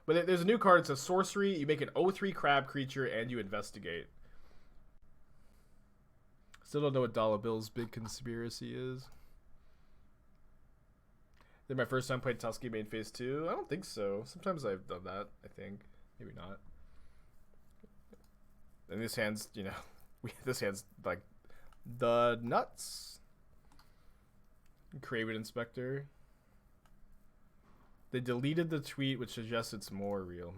Speaker 1: But there's a new card. It's a sorcery. You make an 0/3 crab creature and you investigate. Still don't know what Dollar Bill's big conspiracy is. Then my first time played Toski main phase 2? I don't think so. Sometimes I've done that, I think. Maybe not. And this hand's, this hand's like the nuts. Craven Inspector. They deleted the tweet which suggests it's more real.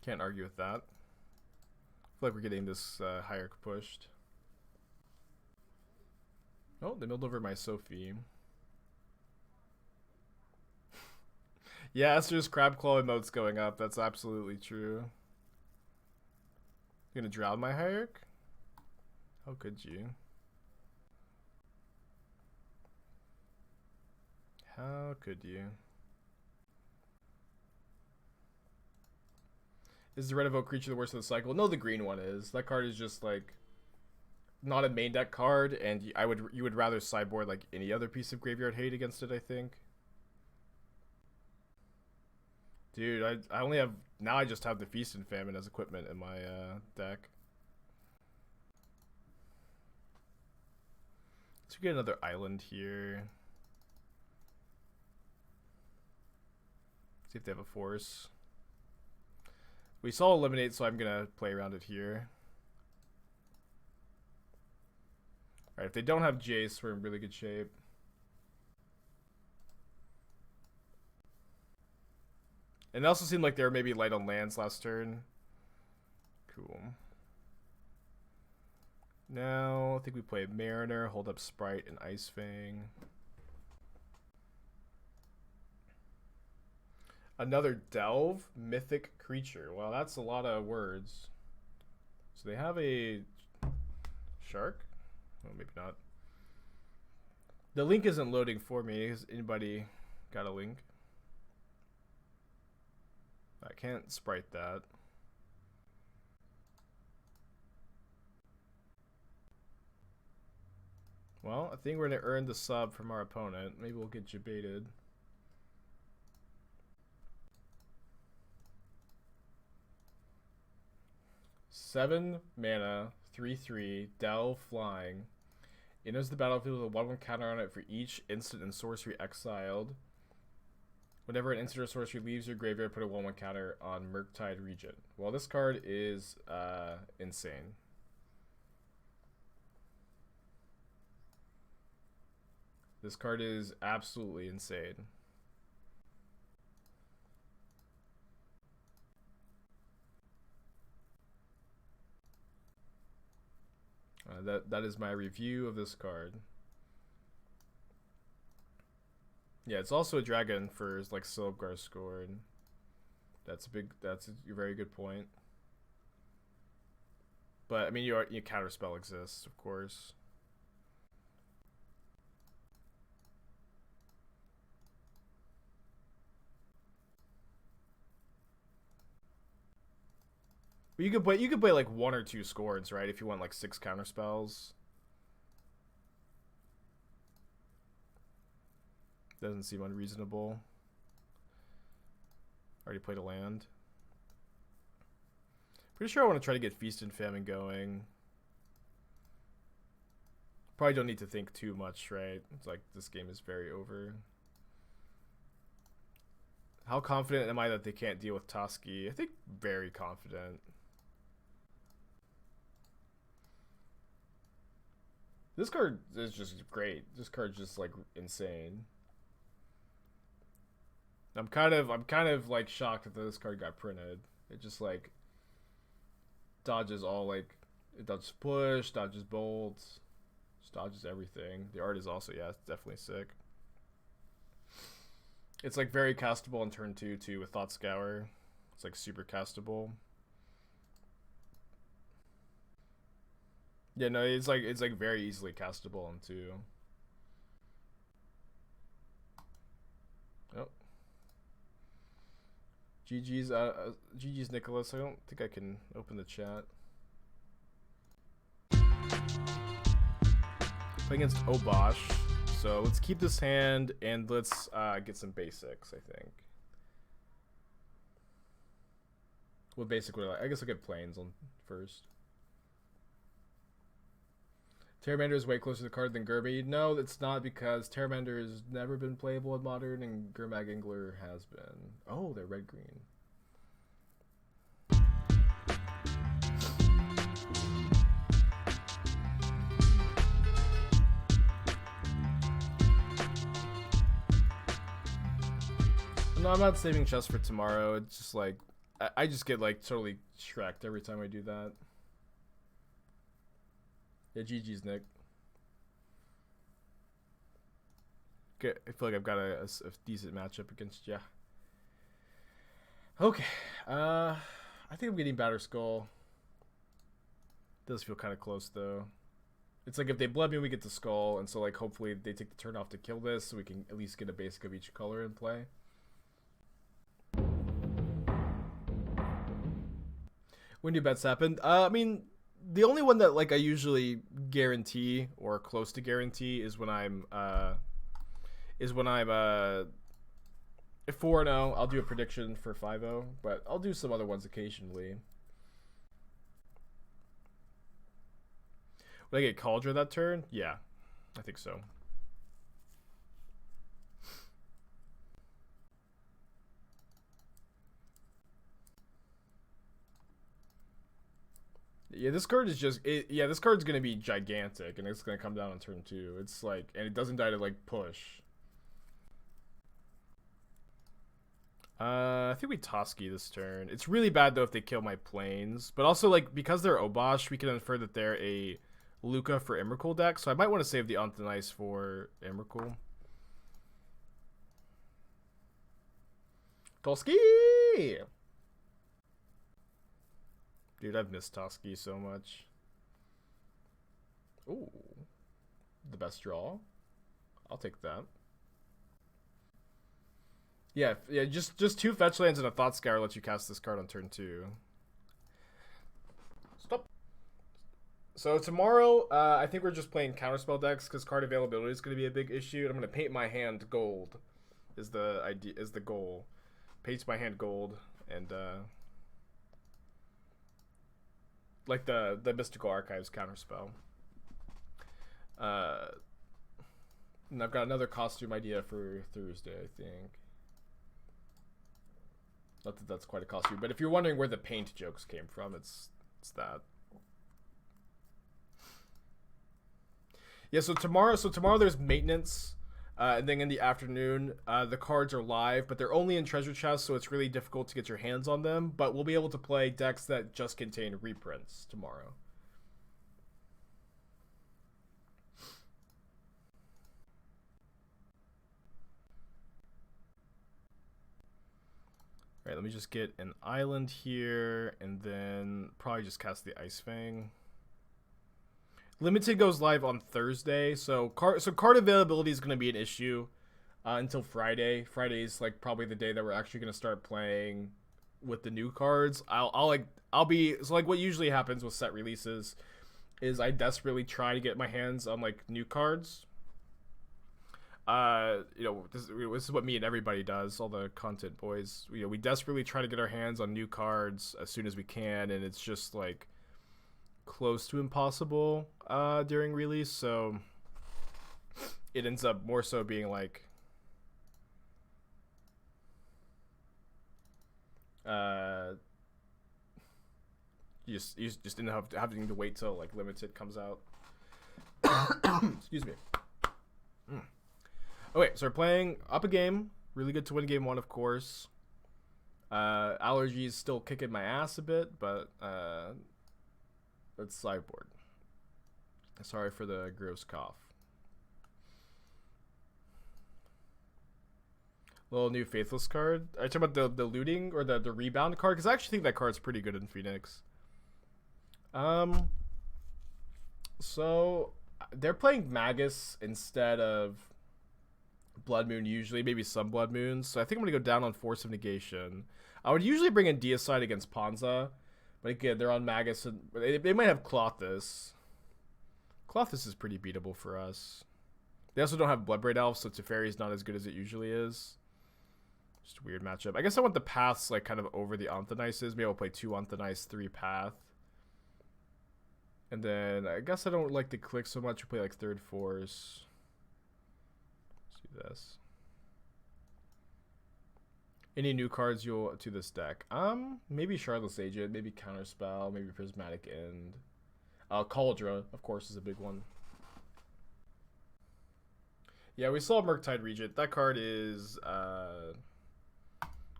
Speaker 1: Can't argue with that. I feel like we're getting this Hierarch pushed. Oh, they milled over my Sophie. Yeah, Esther's Crab Claw emote's going up. That's absolutely true. You gonna drown my Hierarch? How could you? How could you? Is the red evoke creature the worst of the cycle? No, the green one is. That card is just like not a main deck card, and you would rather sideboard like any other piece of graveyard hate against it, I think. Dude, I only have now. I just have the Feast and Famine as equipment in my deck. Let's get another island here. See if they have a force. We saw eliminate, so I'm gonna play around it here. Alright, if they don't have Jace, we're in really good shape. And it also seemed like they were maybe light on lands last turn. Cool. Now, I think we play Mariner, hold up Sprite, and Ice-Fang. Another Delve mythic creature. Well, that's a lot of words. So they have a shark? Well, maybe not. The link isn't loading for me. Has anybody got a link? I can't sprite that. Well, I think we're going to earn the sub from our opponent. Maybe we'll get jebaited. Seven mana, 3/3, Delve flying. Enters the battlefield with a 1/1 counter on it for each instant and sorcery exiled. Whenever an instant or sorcery leaves your graveyard, put a 1/1 counter on Murktide Regent. Well, this card is insane. This card is absolutely insane. That is my review of this card. Yeah, it's also a dragon for like Silgar Scorn. That's a very good point. But I mean, your counterspell exists, of course. But you could play like 1 or 2 Scorns, right? If you want like 6 counterspells. Doesn't seem unreasonable. Already played a land. Pretty sure I want to try to get Feast and Famine going. Probably don't need to think too much, right? It's like this game is very over. How confident am I that they can't deal with Toski? I think very confident. This card is just great. This card's just like insane. I'm kind of like shocked that this card got printed. It just like dodges all like it dodges push, dodges bolts, just dodges everything. The art is also it's definitely sick. It's like very castable on turn 2 too with Thought Scour. It's like super castable. Yeah, no, it's like very easily castable on 2. Oh. GG's Nicholas. I don't think I can open the chat. Play against Obosh. So let's keep this hand and let's get some basics, I think. What basic would I guess I'll get planes on first. Terramander is way closer to the card than Gurby. No, it's not, because Terramander has never been playable in Modern, and Gurmag Angler has been. Oh, they're red-green. No, I'm not saving chest for tomorrow. It's just like, I just get like totally shreked every time I do that. Yeah, GG's, Nick. Okay, I feel like I've got a decent matchup against you. Okay. I think I'm getting Batterskull. Does feel kind of close, though. It's like if they blood me, we get the skull, and so like hopefully they take the turn off to kill this, so we can at least get a basic of each color in play. When do bets happen? I mean, the only one that like I usually guarantee or close to guarantee is when I'm 4-0. I'll do a prediction for 5-0, but I'll do some other ones occasionally. Would I get Cauldron that turn? Yeah, I think so. Yeah, this card is just this card's gonna be gigantic, and it's gonna come down on turn 2. It's like, and it doesn't die to like push. I think we Toski this turn. It's really bad though if they kill my planes, but also like because they're Obosh, we can infer that they're a Luca for Emrakul deck, so I might want to save the Unthan Ice for Emrakul. Toski! Dude, I've missed Toski so much. Ooh. The best draw. I'll take that. Yeah, just 2 fetch lands and a Thought Scour lets you cast this card on turn 2. Stop. So tomorrow, I think we're just playing counterspell decks because card availability is going to be a big issue. And I'm going to paint my hand gold. Is the goal. Paint my hand gold and like the Mystical Archives counterspell. And I've got another costume idea for Thursday, I think. Not that that's quite a costume, but if you're wondering where the paint jokes came from, it's that. Yeah, so tomorrow there's maintenance, and then in the afternoon, the cards are live, but they're only in treasure chests, so it's really difficult to get your hands on them. But we'll be able to play decks that just contain reprints tomorrow. Alright, let me just get an island here, and then probably just cast the Ice-Fang. Limited goes live on Thursday, so card availability is going to be an issue until Friday. Friday's like probably the day that we're actually going to start playing with the new cards. I'll be so like what usually happens with set releases is I desperately try to get my hands on like new cards. This is what me and everybody does, all the content boys. We desperately try to get our hands on new cards as soon as we can, and it's just like close to impossible during release, so it ends up more so being like you just end up having to wait till like limited comes out. Excuse me. Okay, so we're playing up a game. Really good to win game 1, of course. Allergies still kicking my ass a bit, but it's sideboard. Sorry for the gross cough. Little new Faithless card. Are you talking about the looting or the rebound card? Because I actually think that card's pretty good in Phoenix. So they're playing Magus instead of Blood Moon usually, maybe some Blood Moons. So I think I'm gonna go down on Force of Negation. I would usually bring in Deicide against Ponza, but again, they're on Magus, and they might have Klothys. Klothys is pretty beatable for us. They also don't have Bloodbraid Elf, so Teferi is not as good as it usually is. Just a weird matchup. I guess I want the paths like kind of over the Anthonices. Maybe I'll play 2 Anthonice, 3 path. And then I guess I don't like the click so much. We play like Third Force. Let's do this. Any new cards you'll to this deck? Maybe Charlotte's Agent, maybe Counterspell, maybe Prismatic End. Cauldra, of course, is a big one. Yeah, we saw Murktide Regent. That card is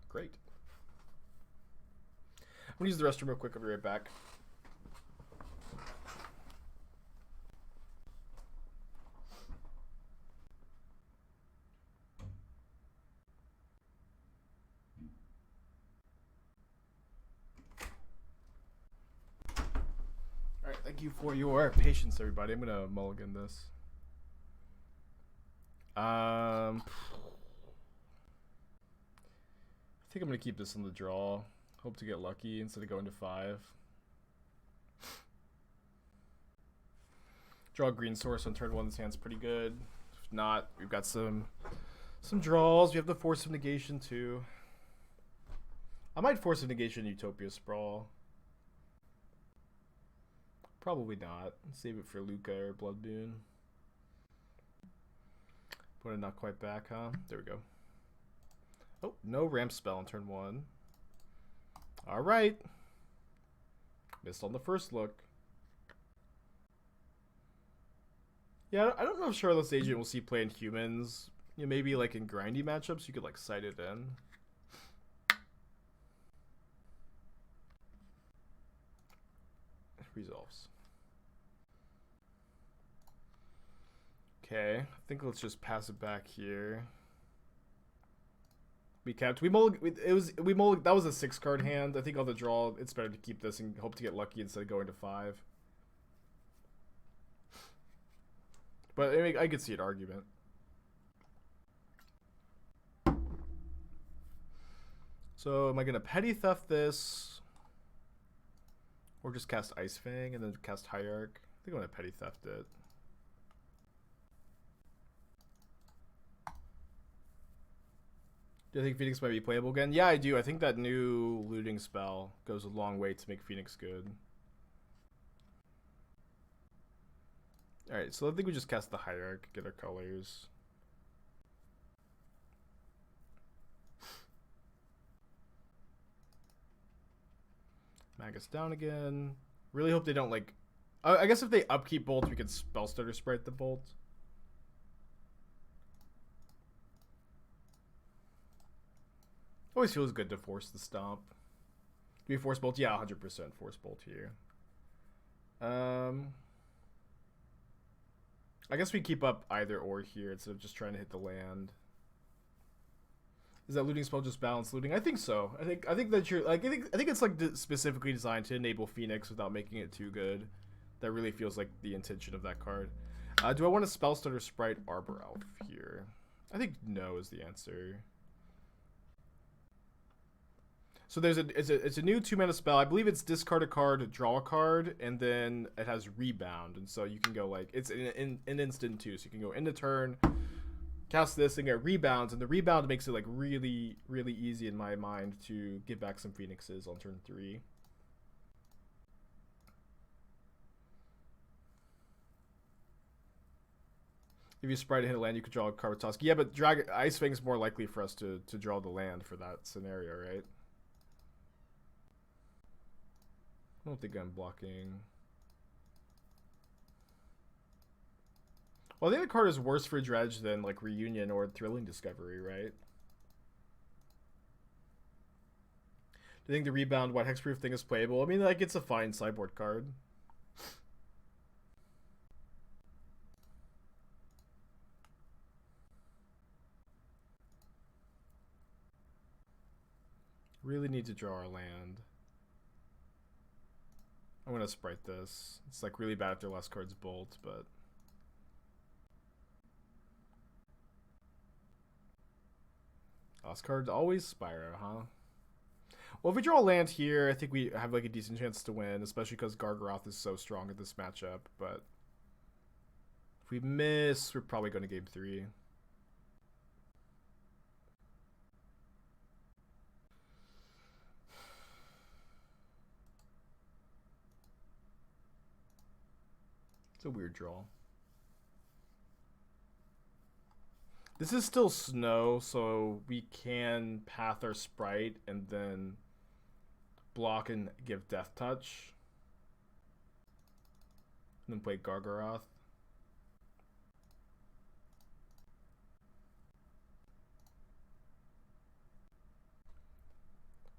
Speaker 1: great. I'm gonna use the restroom real quick. I'll be right back. Alright, thank you for your patience, everybody. I'm gonna mulligan this. I think I'm gonna keep this in the draw. Hope to get lucky instead of going to 5. Draw a green source on turn 1. This hand's pretty good. If not, we've got some draws. We have the Force of Negation too. I might Force of Negation Utopia Sprawl. Probably not. Save it for Luca or Blood Moon. But not quite back, huh? There we go. Oh, no ramp spell on turn 1. Alright. Missed on the first look. Yeah, I don't know if Charlotte's Agent will see play in humans. You know, maybe like in grindy matchups, you could like sight it in. Resolves. Okay, I think let's just pass it back here. That was a 6 card hand. I think on the draw, it's better to keep this and hope to get lucky instead of going to 5. But I mean, I could see an argument. So am I gonna petty theft this, or just cast Ice-Fang and then cast Hierarch? I think I'm gonna petty theft it. Do you think Phoenix might be playable again? Yeah, I do. I think that new looting spell goes a long way to make Phoenix good. Alright, so I think we just cast the Hierarch, get our colors. Magus down again. Really hope they don't like... I guess if they upkeep Bolt, we could Spellstutter Sprite the Bolt. Always feels good to force the stomp. Do we force bolt? Yeah, 100% force bolt here. I guess we keep up either or here instead of just trying to hit the land. Is that looting spell just balanced looting? I think so. I think that you're like I think it's like specifically designed to enable Phoenix without making it too good. That really feels like the intention of that card. Do I want a Spellstutter Sprite Arbor Elf here? I think no is the answer. So there's it's a new 2-mana spell. I believe it's discard a card, draw a card, and then it has rebound. And so you can go like it's an instant too. So you can go into turn, cast this, and get rebounds. And the rebound makes it like really easy in my mind to get back some Phoenixes on turn 3. If you sprite and hit a land, you could draw a card with Toski. Yeah, but Ice-Fang is more likely for us to draw the land for that scenario, right? I don't think I'm blocking. Well, I think the card is worse for Dredge than like Reunion or Thrilling Discovery, right? Do you think the rebound white hexproof thing is playable? I mean, like, it's a fine sideboard card. Really need to draw our land. I'm gonna sprite this. It's like really bad if their last card's Bolt, but last card's always Spyro, huh? Well, if we draw a land here, I think we have like a decent chance to win, especially because Gargaroth is so strong at this matchup. But if we miss, we're probably going to game 3. It's a weird draw. This is still snow, so we can path our sprite and then block and give Death Touch. And then play Gargaroth.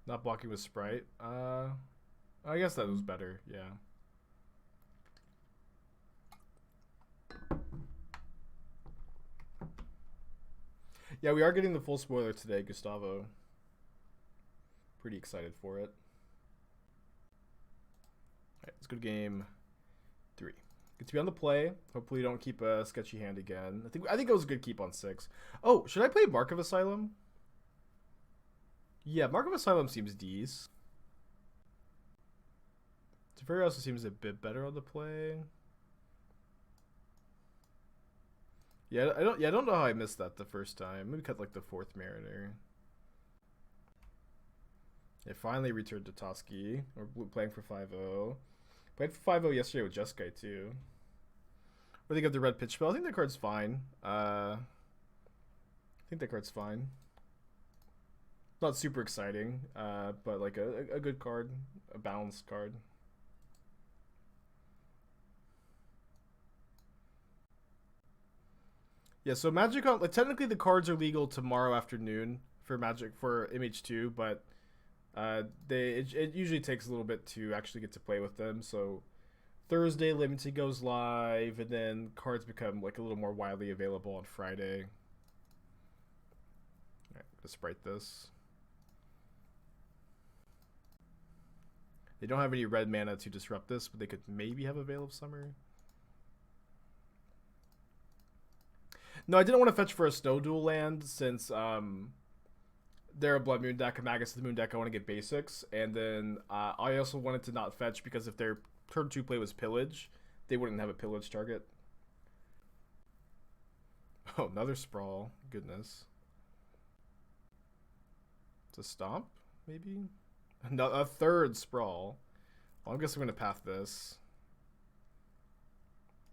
Speaker 1: Not blocking with sprite. I guess that was better, yeah. Yeah, we are getting the full spoiler today, Gustavo. Pretty excited for it. Alright, let's go to game 3. Good to be on the play. Hopefully you don't keep a sketchy hand again. I think it was a good keep on 6. Oh, should I play Mark of Asylum? Yeah, Mark of Asylum seems decent. Teferi also seems a bit better on the play. Yeah, I don't know how I missed that the first time. Maybe cut like the 4th Mariner. It finally returned to Toski. We're playing for 5-0. Played for 5-0 yesterday with Jeskai too. What do you think of the red pitch spell? I think that card's fine. I think that card's fine. Not super exciting, but like a good card, a balanced card. Yeah, so Magic, like, technically the cards are legal tomorrow afternoon for Magic for MH2, but it usually takes a little bit to actually get to play with them. So Thursday Limited goes live, and then cards become like a little more widely available on Friday. All right, let's sprite this. They don't have any red mana to disrupt this, but they could maybe have a Veil of Summer. No, I didn't want to fetch for a Snow Duel land since they're a Blood Moon deck, a Magus of the Moon deck. I want to get basics, and then I also wanted to not fetch because if their turn 2 play was Pillage, they wouldn't have a Pillage target. Oh, another Sprawl. Goodness. It's a Stomp, maybe? A third Sprawl. Well, I guess I'm going to path this.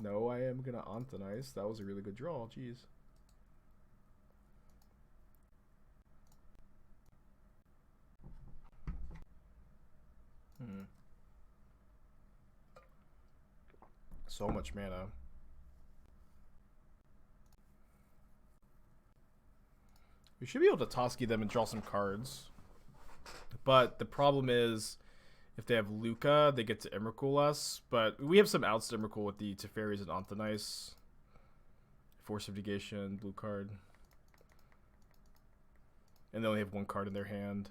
Speaker 1: No, I am going to Anthonize. That was a really good draw. Jeez. So much mana. We should be able to Toski them and draw some cards. But the problem is, if they have Luca, they get to Emrakul us. But we have some outs to Emrakul with the Teferis and Anthonice. Force of Negation, blue card. And they only have 1 card in their hand.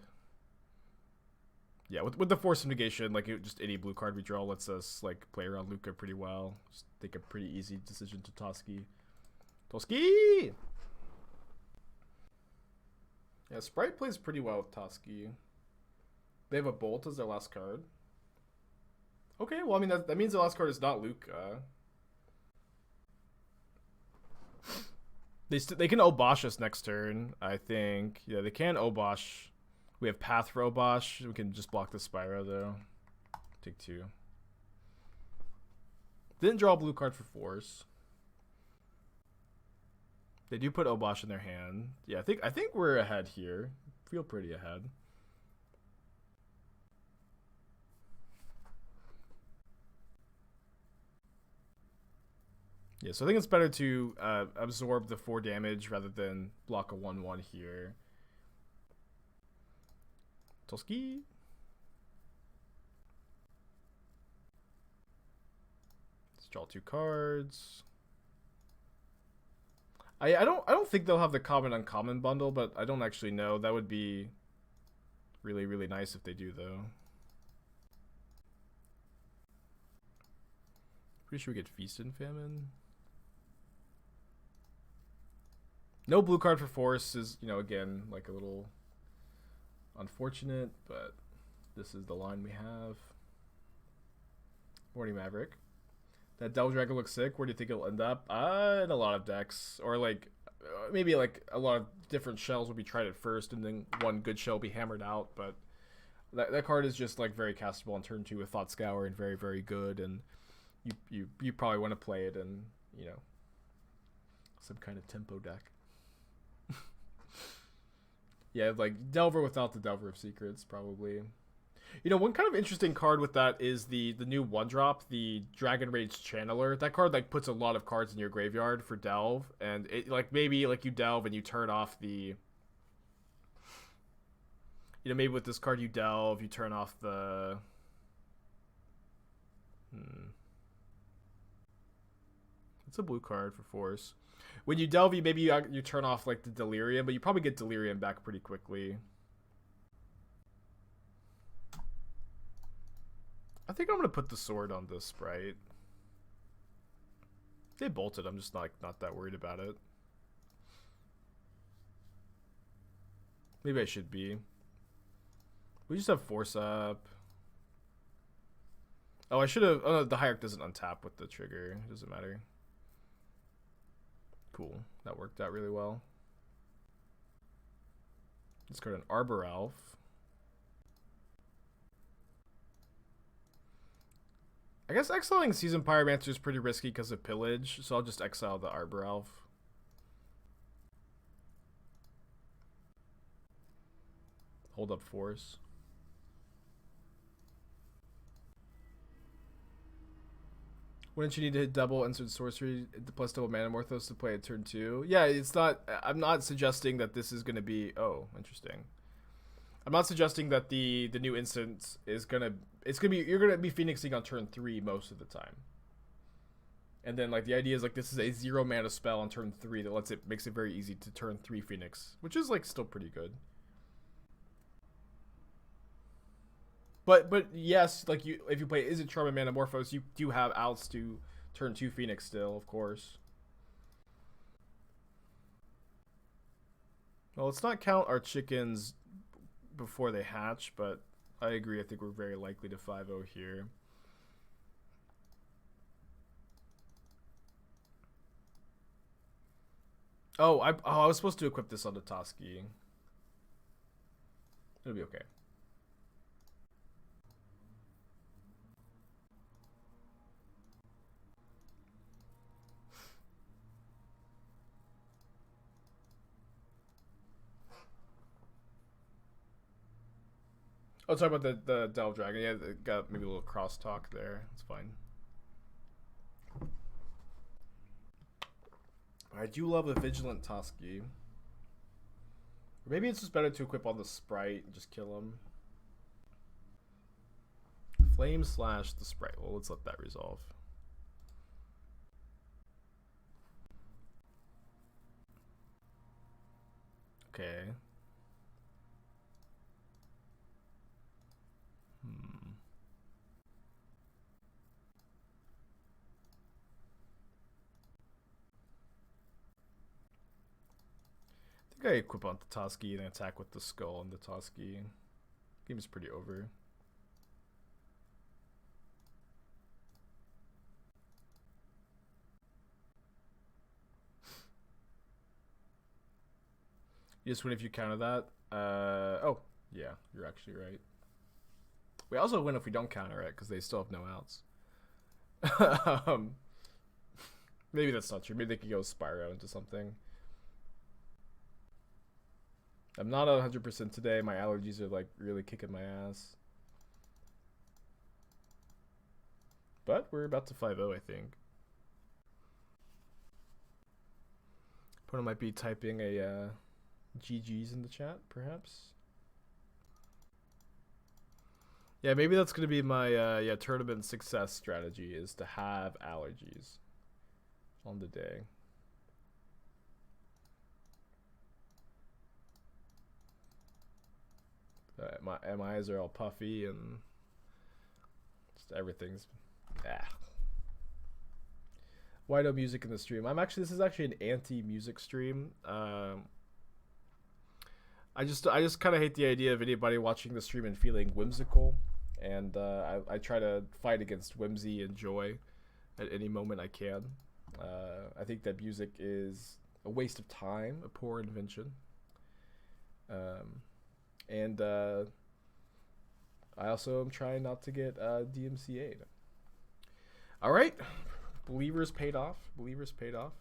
Speaker 1: Yeah, with the Force of Negation, like just any blue card we draw lets us like play around Luca pretty well. Just take a pretty easy decision to Toski. Toski! Yeah, Sprite plays pretty well with Toski. They have a Bolt as their last card. Okay, well, I mean, that means the last card is not Luca. They can Obosh us next turn, I think. Yeah, they can Obosh. We have Path for Obosh. We can just block the Spyro, though. Take 2. Didn't draw a blue card for Force. They do put Obosh in their hand. Yeah, I think we're ahead here. Feel pretty ahead. Yeah, so I think it's better to absorb the 4 damage rather than block a 1/1 here. Toski. Let's draw 2 cards. I don't think they'll have the common uncommon bundle, but I don't actually know. That would be really, really nice if they do, though. Pretty sure we get Feast and Famine. No blue card for Force is, you know, again, like a little unfortunate, but this is the line we have. Morning Maverick. That Devil Dragon looks sick. Where do you think it'll end up? In a lot of decks. Or like, maybe like a lot of different shells will be tried at first, and then one good shell will be hammered out, but that card is just like very castable on turn 2 with Thought Scour and very, very good, and you probably want to play it in, you know, some kind of tempo deck. Yeah, like Delver without the Delver of Secrets, probably. You know, one kind of interesting card with that is the new 1-drop, the Dragon Rage Channeler. That card like puts a lot of cards in your graveyard for Delve, and it like maybe like you Delve and you turn off the, you know, maybe with this card you Delve, you turn off the it's a blue card for Force. When you Delve, maybe you turn off like the Delirium, but you probably get Delirium back pretty quickly. I think I'm gonna put the sword on this Sprite. They bolted. I'm just not that worried about it. Maybe I should be. We just have Force up. Oh, I should have. Oh no, the Hierarch doesn't untap with the trigger. It doesn't matter. Cool. That worked out really well. Let's go to an Arbor Elf. I guess exiling Seasoned Pyromancer is pretty risky because of Pillage, so I'll just exile the Arbor Elf. Hold up Force. Wouldn't you need to hit double insert sorcery plus double Manamorphose to play at turn 2? Yeah, it's not. I'm not suggesting that this is going to be. Oh, interesting. I'm not suggesting that the new instance is gonna. It's gonna be. You're gonna be Phoenixing on turn 3 most of the time. And then like the idea is like this is a 0 mana spell on turn 3 that makes it very easy to turn 3 Phoenix, which is like still pretty good. But yes, like if you play Is It Charm and Manamorphose, you do have outs to turn 2 Phoenix still, of course. Well, let's not count our chickens before they hatch, but I agree. I think we're very likely to 5-0 here. Oh, I was supposed to equip this on the Toski. It'll be okay. Oh, talk about the Delve Dragon. Yeah, it got maybe a little crosstalk there. It's fine. I do love a Vigilant Toski. Or maybe it's just better to equip on the Sprite and just kill him. Flame slash the Sprite. Well, let's let that resolve. Okay. I gotta equip on the Toski and attack with the skull and the Toski. Game is pretty over. You just win if you counter that. Oh, yeah, you're actually right. We also win if we don't counter it, because they still have no outs. Maybe that's not true. Maybe they could go Spyro into something. I'm not 100% today. My allergies are like really kicking my ass. But we're about to 5-0, I think. Opponent might be typing a GG's in the chat, perhaps. Yeah, maybe that's gonna be my tournament success strategy, is to have allergies on the day. My eyes are all puffy and just everything's Why no music in the stream? This is actually an anti-music stream. I just kind of hate the idea of anybody watching the stream and feeling whimsical, and I try to fight against whimsy and joy at any moment I can. I think that music is a waste of time, a poor invention, and I also am trying not to get DMCA'd. All right, Believers paid off. Believers paid off.